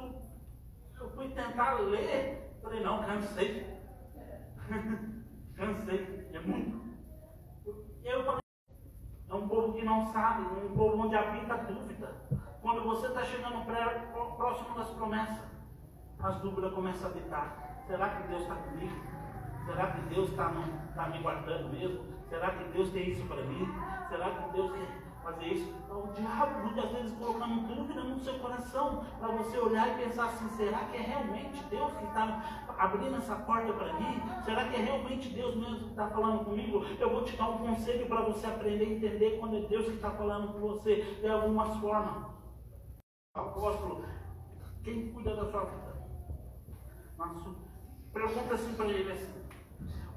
Eu fui tentar ler, falei, não, cansei. Cansei, é muito. E eu falei, é um povo que não sabe, um povo onde habita a dúvida. Quando você está chegando próximo das promessas, as dúvidas começam a habitar. Será que Deus está comigo? Será que Deus está me guardando mesmo? Será que Deus tem isso para mim? Será que Deus quer fazer isso? Então, o diabo muitas vezes colocando dúvida no seu coração, para você olhar e pensar assim, será que é realmente Deus que está abrindo essa porta para mim? Será que é realmente Deus mesmo que está falando comigo? Eu vou te dar um conselho para você aprender a entender quando é Deus que está falando com você, de algumas formas. Apóstolo, quem cuida da sua vida? Pergunta assim para ele assim,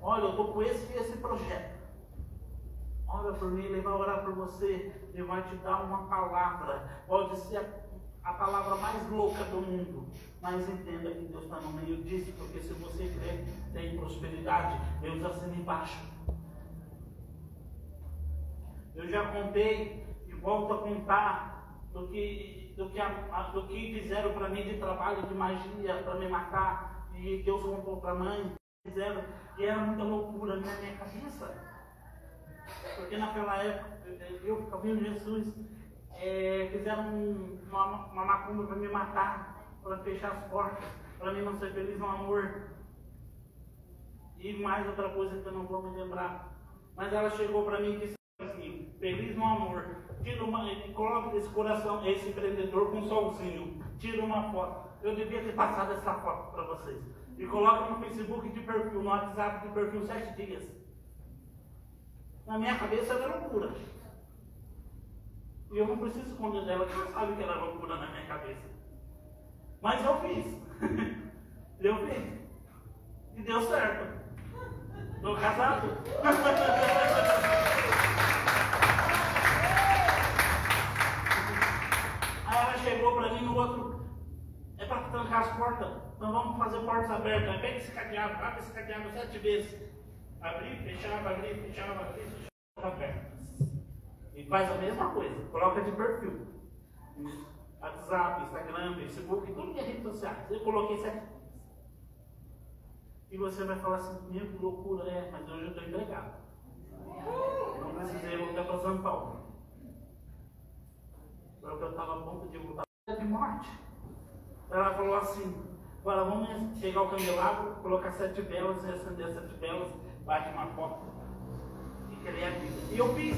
olha, eu estou com esse projeto. Ora por mim, ele vai orar por você, ele vai te dar uma palavra, pode ser a palavra mais louca do mundo, mas entenda que Deus está no meio disso, porque se você crê, tem prosperidade, Deus assina embaixo. Eu já contei e volto a contar do que fizeram para mim de trabalho, de magia, para me matar, e Deus contou para a mãe, fizeram, e era muita loucura na minha cabeça. Porque naquela época, eu ficava vendo Jesus, fizeram uma macumba para me matar, para fechar as portas, para mim não ser feliz no amor. E mais outra coisa que eu não vou me lembrar. Mas ela chegou para mim e disse assim, feliz no amor, coloca nesse coração esse empreendedor com um solzinho, tira uma foto. Eu devia ter passado essa foto para vocês. E coloca no Facebook de perfil, no WhatsApp de perfil 7 dias. Na minha cabeça era loucura. E eu não preciso esconder dela, porque ela sabe que era loucura na minha cabeça. Mas eu fiz. Eu fiz. E deu certo. Estou casado. Aí ela chegou para mim no outro. É para trancar as portas. Então vamos fazer portas abertas. Pega esse cadeado, abre esse cadeado 7 vezes. Abrir, fechava, abertas. E faz a mesma coisa, coloca de perfil. WhatsApp, Instagram, Facebook, tudo que é rede social. Eu coloquei 7 vezes. E você vai falar assim, meu, que loucura, mas hoje eu estou empregado. Não precisei voltar para São Paulo. Porque eu estava a ponto de voltar de morte. Ela falou assim, agora vamos pegar o candelabro, colocar 7 velas e acender 7 velas. Bate uma foto e querer a vida. E eu fiz.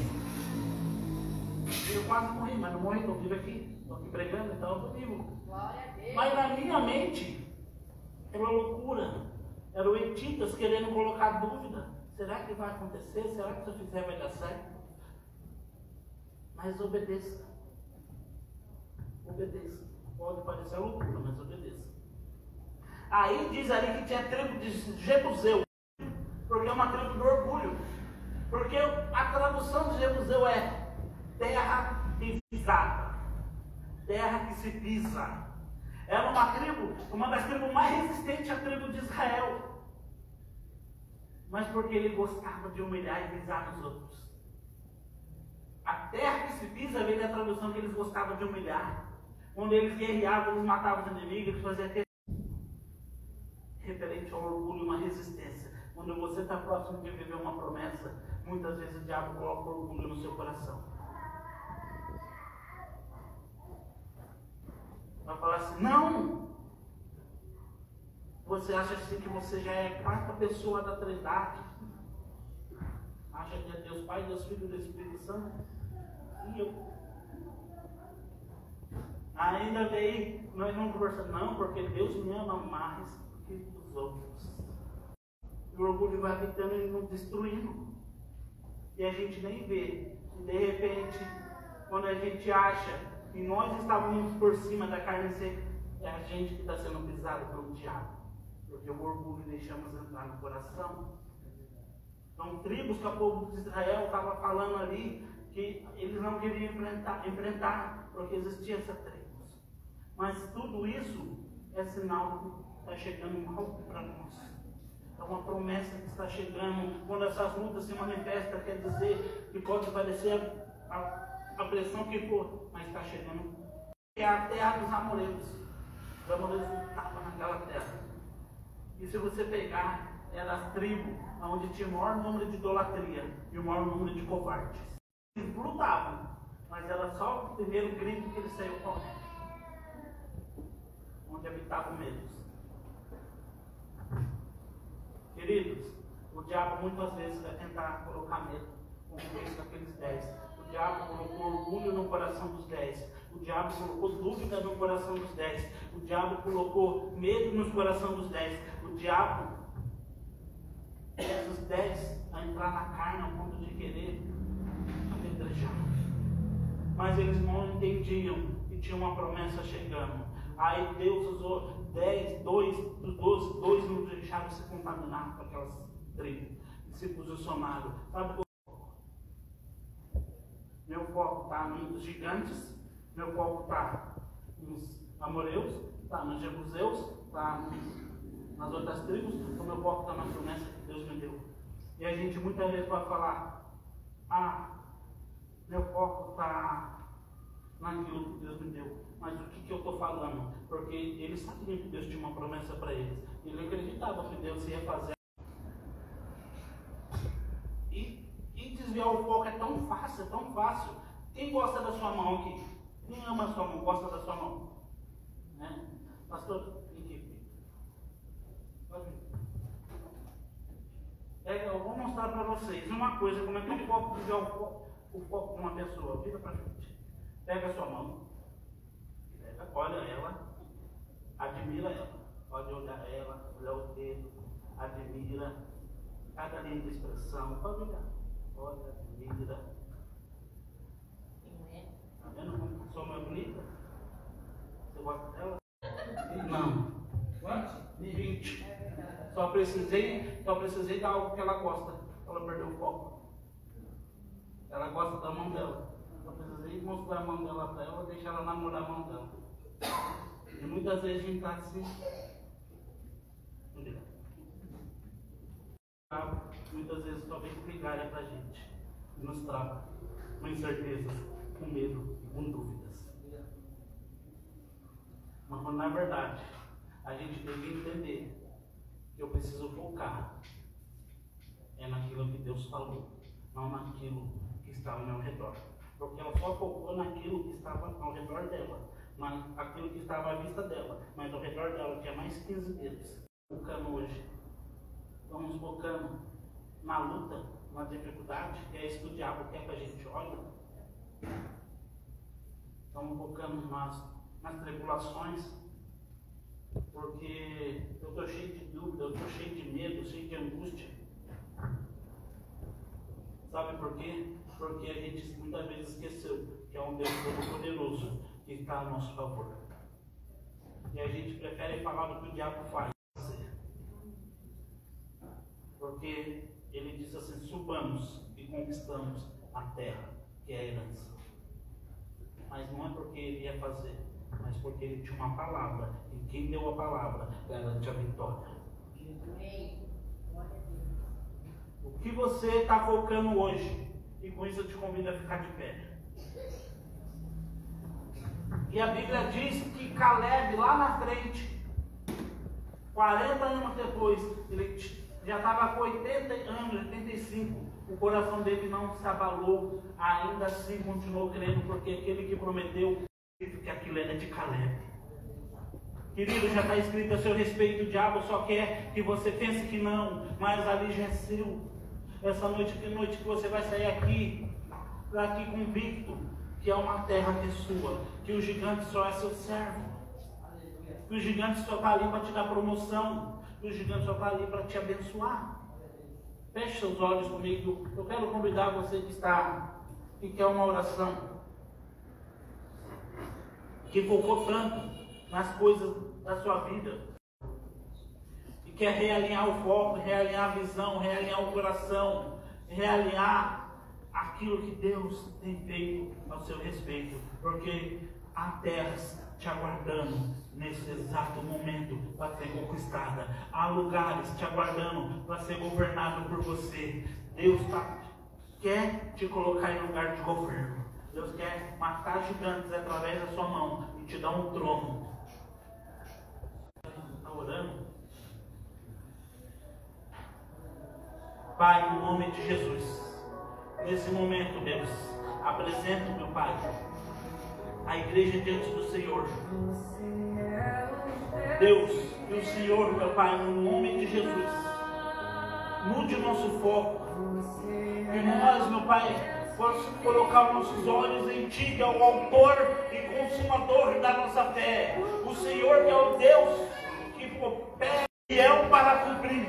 Eu quase morri, mas não morri, estou vivo aqui. Estou aqui pregando, então eu estou vivo. Mas na minha mente, era uma loucura. Era o Hititas querendo colocar dúvida. Será que vai acontecer? Será que se eu fizer vai dar certo? Mas obedeça. Obedeça. Pode parecer loucura, mas obedeça. Aí diz ali que tinha tribo de Jebuseu. Porque é uma tribo do orgulho. Porque a tradução de Jebuseu é terra pisada. Terra que se pisa. Era uma tribo, uma das tribos mais resistentes à tribo de Israel. Mas porque ele gostava de humilhar e pisar nos outros. A terra que se pisa veio da tradução que eles gostavam de humilhar. Quando eles guerreavam, eles matavam os inimigos, eles faziam aquele referente ao orgulho e uma resistência. Quando você está próximo de viver uma promessa, muitas vezes o diabo coloca orgulho no seu coração. Vai falar assim, não! Você acha assim que você já é a 4ª pessoa da Trindade? Acha que é Deus Pai, Deus Filho e Deus Espírito Santo? E eu? Ainda bem, nós não conversamos, não, porque Deus me ama mais do que os outros. E o orgulho vai habitando e nos destruindo. E a gente nem vê. E de repente, quando a gente acha que nós estávamos por cima da carne seca, é a gente que está sendo pisado pelo diabo. Porque o orgulho deixamos entrar no coração. Então, tribos que o povo de Israel estava falando ali, que eles não queriam enfrentar, porque existia essa tribos. Mas tudo isso é sinal que está chegando mal para nós. É uma promessa que está chegando. Quando essas lutas se manifestam, quer dizer que pode parecer a pressão que for, mas está chegando. É a terra dos amoreus. Os amoreus estavam naquela terra. E se você pegar, era as tribos onde tinha o maior número de idolatria e o maior número de covardes. Eles lutavam, mas era só o primeiro grito que ele saiu correndo. Onde habitavam medos. Queridos, o diabo muitas vezes vai tentar colocar medo, como fez com aqueles 10. O diabo colocou orgulho no coração dos 10. O diabo colocou dúvida no coração dos 10. O diabo colocou medo no coração dos 10. O diabo fez os 10 a entrar na carne ao ponto de querer apedrejar. Mas eles não entendiam que tinha uma promessa chegando. Aí Deus usou 10, 2 dos 12, 2 não deixaram se contaminar com aquelas tribos. E se posicionaram. Sabe qual? Meu foco está nos gigantes, meu foco está nos amoreus, está nos jebuseus, está nas outras tribos, o meu foco está na promessa que Deus me deu. E a gente muitas vezes pode falar, meu foco está naquilo que Deus me deu. Mas o que eu estou falando? Porque eles sabiam que Deus tinha uma promessa para eles. Ele acreditava que Deus ia fazer. E desviar o foco é tão fácil, é tão fácil. Quem gosta da sua mão aqui? Quem ama a sua mão, gosta da sua mão? Né? Pastor, aqui. Pode vir. Eu vou mostrar para vocês uma coisa, como é que eu posso desviar o foco de uma pessoa. Vira para frente. Pega a sua mão. Olha ela, admira ela, pode olhar ela, olhar o dedo, admira cada linha de expressão, pode olhar, olha, admira. Tá vendo como sua mãe é bonita? Você gosta dela? Não. Quantos? 20. Só precisei dar algo que ela gosta, ela perdeu o foco. Ela gosta da mão dela. Só precisei mostrar a mão dela para ela, deixar ela namorar a mão dela. E muitas vezes a gente está assim. Muitas vezes só vem brigar para a gente. E nos trava com incertezas, com medo e com dúvidas. Mas na verdade, a gente tem que entender que eu preciso focar naquilo que Deus falou, não naquilo que está ao meu redor. Porque ela só focou naquilo que estava ao redor dela. Mas aquilo que estava à vista dela, mas ao redor dela tinha mais 15 dedos. Focando hoje, estamos focando na luta, na dificuldade, que é isso que o diabo quer que a gente olhe. Estamos focando nas tribulações, porque eu estou cheio de dúvida, eu estou cheio de medo, cheio de angústia. Sabe por quê? Porque a gente muitas vezes esqueceu que é um Deus todo-poderoso que está a nosso favor. E a gente prefere falar do que o diabo faz. Porque ele diz assim, subamos e conquistamos a terra, que é a herança. Mas não é porque ele ia fazer, mas porque ele tinha uma palavra. E quem deu a palavra garante a vitória. O que você está focando hoje? E com isso eu te convido a ficar de pé. E a Bíblia diz que Caleb, lá na frente, 40 anos depois, ele já estava com 80 anos, 85, o coração dele não se abalou, ainda assim continuou crendo, porque aquele que prometeu que aquilo era de Caleb. Querido, já está escrito a seu respeito, o diabo só quer que você pense que não, mas ali já é seu. Essa noite, que noite que você vai sair daqui convicto, que é uma terra que é sua, que o gigante só é seu servo, que o gigante só está ali para te dar promoção, que o gigante só está ali para te abençoar. Feche seus olhos comigo. Eu quero convidar você que quer uma oração, que focou tanto nas coisas da sua vida, e quer realinhar o foco, realinhar a visão, realinhar o coração, realinhar aquilo que Deus tem feito ao seu respeito, porque há terras te aguardando nesse exato momento para ser conquistada, há lugares te aguardando para ser governado por você. Deus quer te colocar em lugar de governo. Deus quer matar gigantes através da sua mão e te dar um trono. Está orando? Pai, no nome de Jesus, nesse momento, Deus, apresento, meu Pai, a igreja diante do Senhor. Deus, que o Senhor, meu Pai, no nome de Jesus, mude o nosso foco. Que nós, meu Pai, possamos colocar os nossos olhos em Ti, que é o autor e consumador da nossa fé. O Senhor, que é o Deus que opera e fiel para cumprir.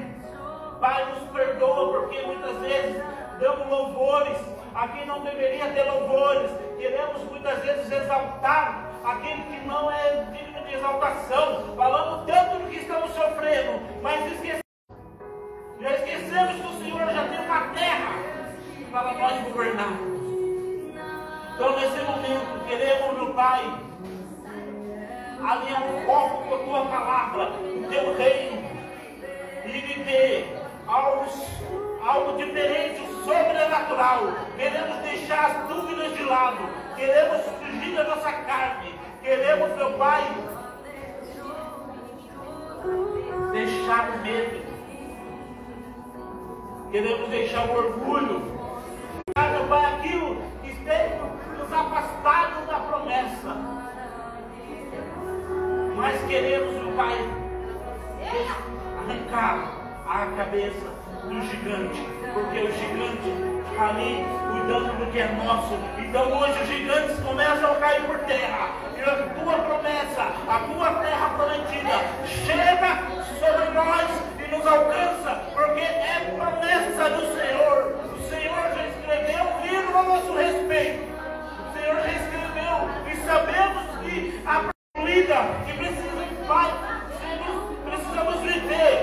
Pai, nos perdoa, porque muitas vezes damos louvores a quem não deveria ter louvores. Queremos muitas vezes exaltar aquele que não é digno de exaltação. Falamos tanto do que estamos sofrendo, mas já esquecemos que o Senhor já tem uma terra para nós governarmos. Então, nesse momento, queremos, meu Pai, alinhar o foco com a Tua palavra, o Teu reino, e viver algo diferente, sobrenatural. Queremos deixar as dúvidas de lado, queremos fugir da nossa carne, queremos, meu Pai, deixar o medo, queremos deixar o orgulho, meu Pai, aquilo que tem nos afastado da promessa. Mas queremos, meu Pai, arrancar a cabeça do gigante, porque o gigante está ali cuidando do que é nosso. Então hoje os gigantes começam a cair por terra, e a Tua promessa, a Tua terra prometida chega sobre nós e nos alcança, porque é promessa do Senhor. O Senhor já escreveu um livro a nosso respeito. O Senhor já escreveu, e sabemos que a vida que precisamos viver.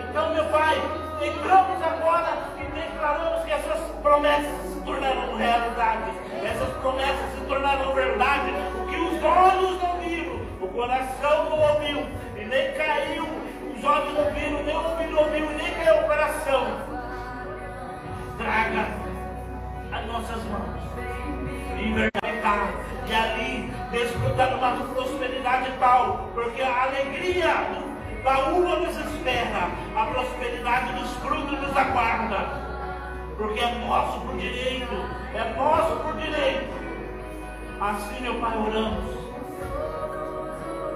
Então, meu Pai, entramos agora e declaramos que essas promessas se tornarão realidade. Essas promessas se tornarão verdade. O que os olhos não viram, o coração não ouviu, e nem caiu, os olhos não viram, nem o ouvido ouviu, e nem caiu o coração. Traga as nossas mãos em verdade, e ali desfrutar de uma prosperidade tal, porque a alegria da uva nos espera, a prosperidade dos frutos nos aguarda, porque é nosso por direito, é nosso por direito. Assim, meu Pai, oramos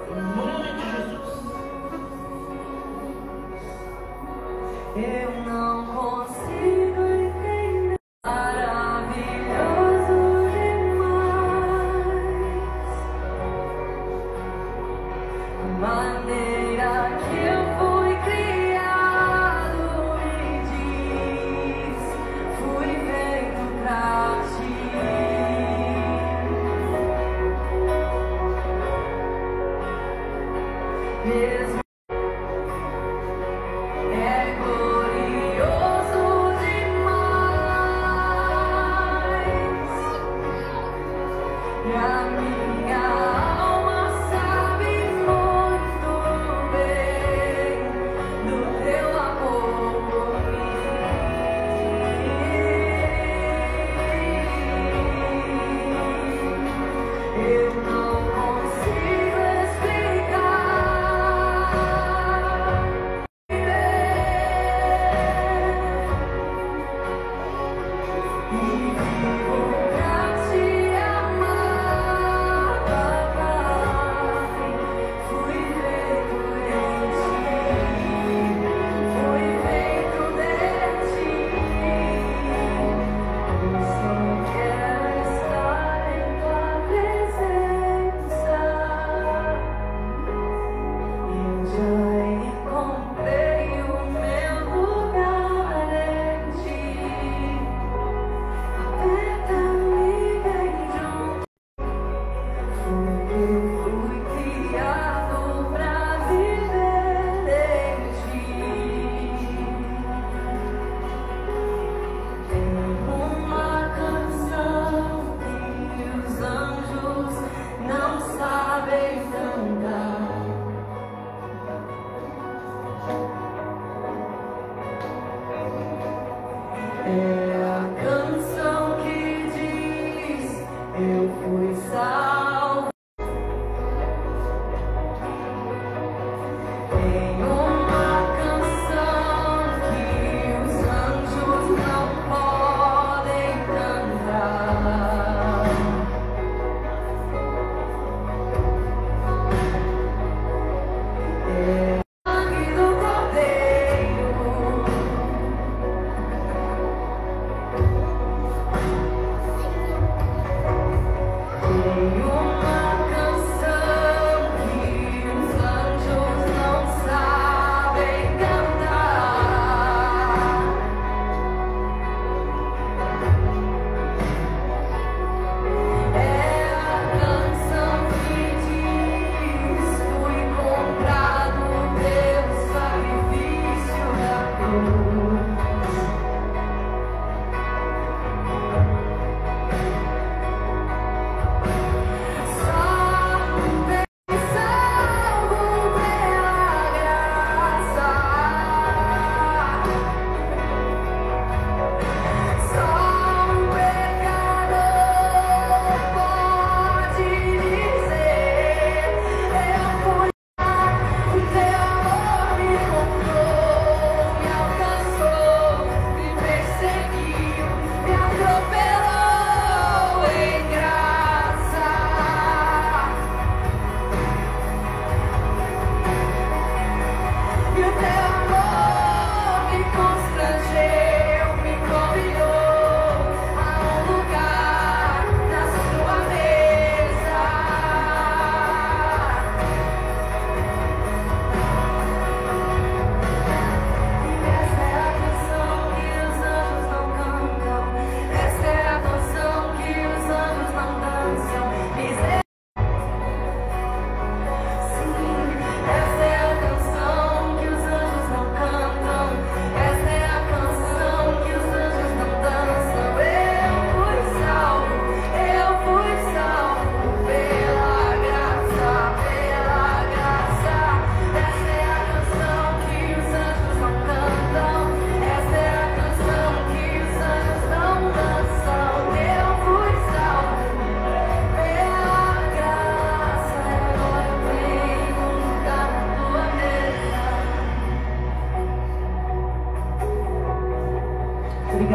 em nome de Jesus. Eu não consigo entender, maravilhoso demais, a maneira que eu fui criado, me diz, fui feito pra Ti.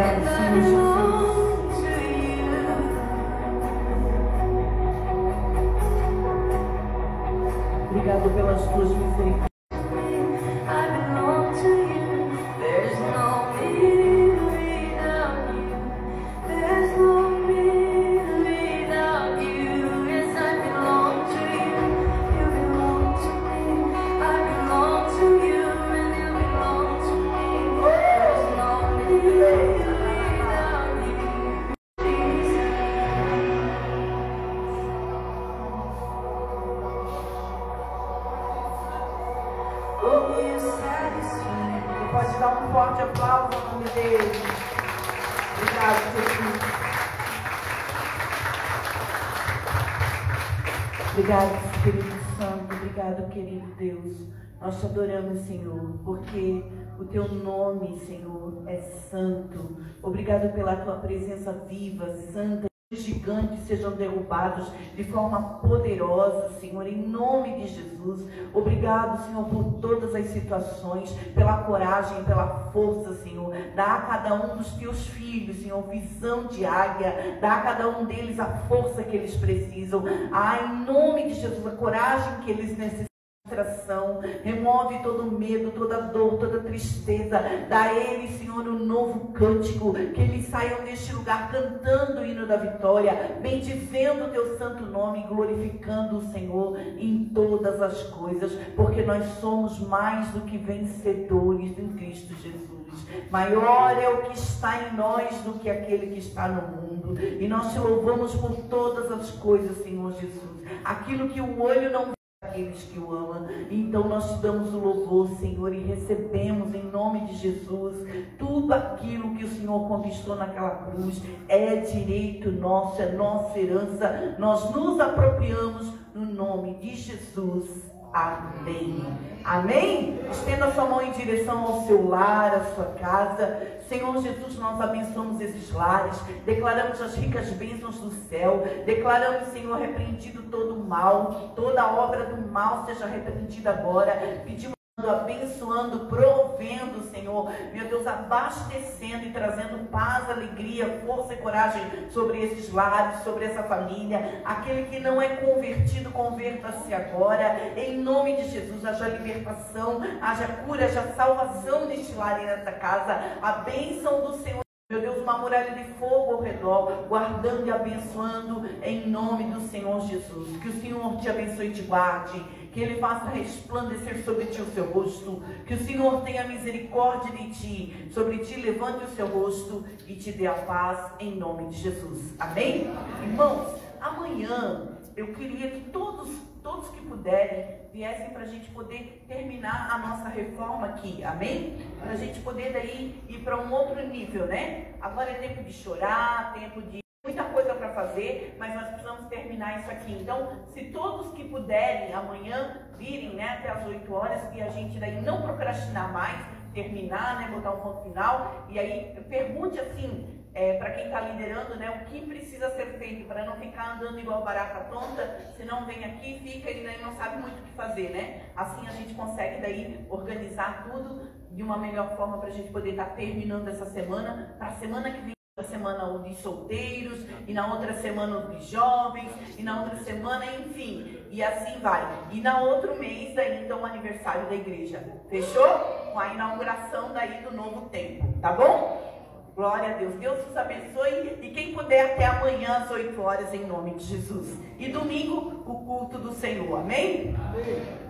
Obrigado, Senhor Jesus. Obrigado pelas tuas misericórdias. Pode dar um forte aplauso ao nome dele. Obrigado, Jesus. Obrigado, Espírito Santo. Obrigado, querido Deus. Nós te adoramos, Senhor, porque o teu nome, Senhor, é santo. Obrigado pela tua presença viva, santa. Os gigantes sejam derrubados de forma poderosa, Senhor, em nome de Jesus. Obrigado, Senhor, por todas as situações, pela coragem, pela força, Senhor. Dá a cada um dos teus filhos, Senhor, visão de águia. Dá a cada um deles a força que eles precisam. Em nome de Jesus, a coragem que eles necessitam. Remove todo medo, toda dor, toda tristeza. Dá a eles, Senhor, um novo cântico. Que eles saiam deste lugar cantando o hino da vitória, bendizendo o teu santo nome, glorificando o Senhor em todas as coisas, porque nós somos mais do que vencedores em Cristo Jesus. Maior é o que está em nós do que aquele que está no mundo. E nós te louvamos por todas as coisas, Senhor Jesus. Aquilo que o olho não aqueles que o amam. Então nós te damos o louvor, Senhor, e recebemos em nome de Jesus tudo aquilo que o Senhor conquistou naquela cruz. É direito nosso, é nossa herança. Nós nos apropriamos no nome de Jesus. Amém. Amém? Estenda a sua mão em direção ao seu lar, à sua casa. Senhor Jesus, nós abençoamos esses lares, declaramos as ricas bênçãos do céu, declaramos, Senhor, repreendido todo o mal, toda obra do mal seja repreendida agora. Pedimos, abençoando, provendo, Senhor, meu Deus, abastecendo e trazendo paz, alegria, força e coragem sobre esses lares, sobre essa família. Aquele que não é convertido, converta-se agora, em nome de Jesus. Haja libertação, haja cura, haja salvação neste lar e nesta casa. A bênção do Senhor, meu Deus, uma muralha de fogo ao redor, guardando e abençoando em nome do Senhor Jesus. Que o Senhor te abençoe e te guarde, que Ele faça resplandecer sobre ti o seu rosto, que o Senhor tenha misericórdia de ti, sobre ti levante o seu rosto e te dê a paz em nome de Jesus. Amém? Irmãos, amanhã eu queria que todos que puderem viessem para a gente poder terminar a nossa reforma aqui, amém? Para a gente poder daí ir para um outro nível, né? Agora é tempo de chorar, tempo de muita coisa para fazer, mas nós precisamos terminar isso aqui. Então, se todos que puderem amanhã virem, né, até as 8 horas, e a gente daí não procrastinar mais, terminar, né, botar um ponto final, e aí pergunte assim, para quem está liderando, né, o que precisa ser feito para não ficar andando igual barata tonta. Se não vem aqui, fica e daí não sabe muito o que fazer, né? Assim a gente consegue daí organizar tudo de uma melhor forma para a gente poder estar terminando essa semana, para a semana que vem. Semana o de solteiros, e na outra semana o de jovens, e na outra semana, enfim, e assim vai. E na outro mês daí então o aniversário da igreja, fechou? Com a inauguração daí do novo templo, tá bom? Glória a Deus, Deus os abençoe, e quem puder até amanhã às 8 horas em nome de Jesus. E domingo o culto do Senhor, amém? Amém.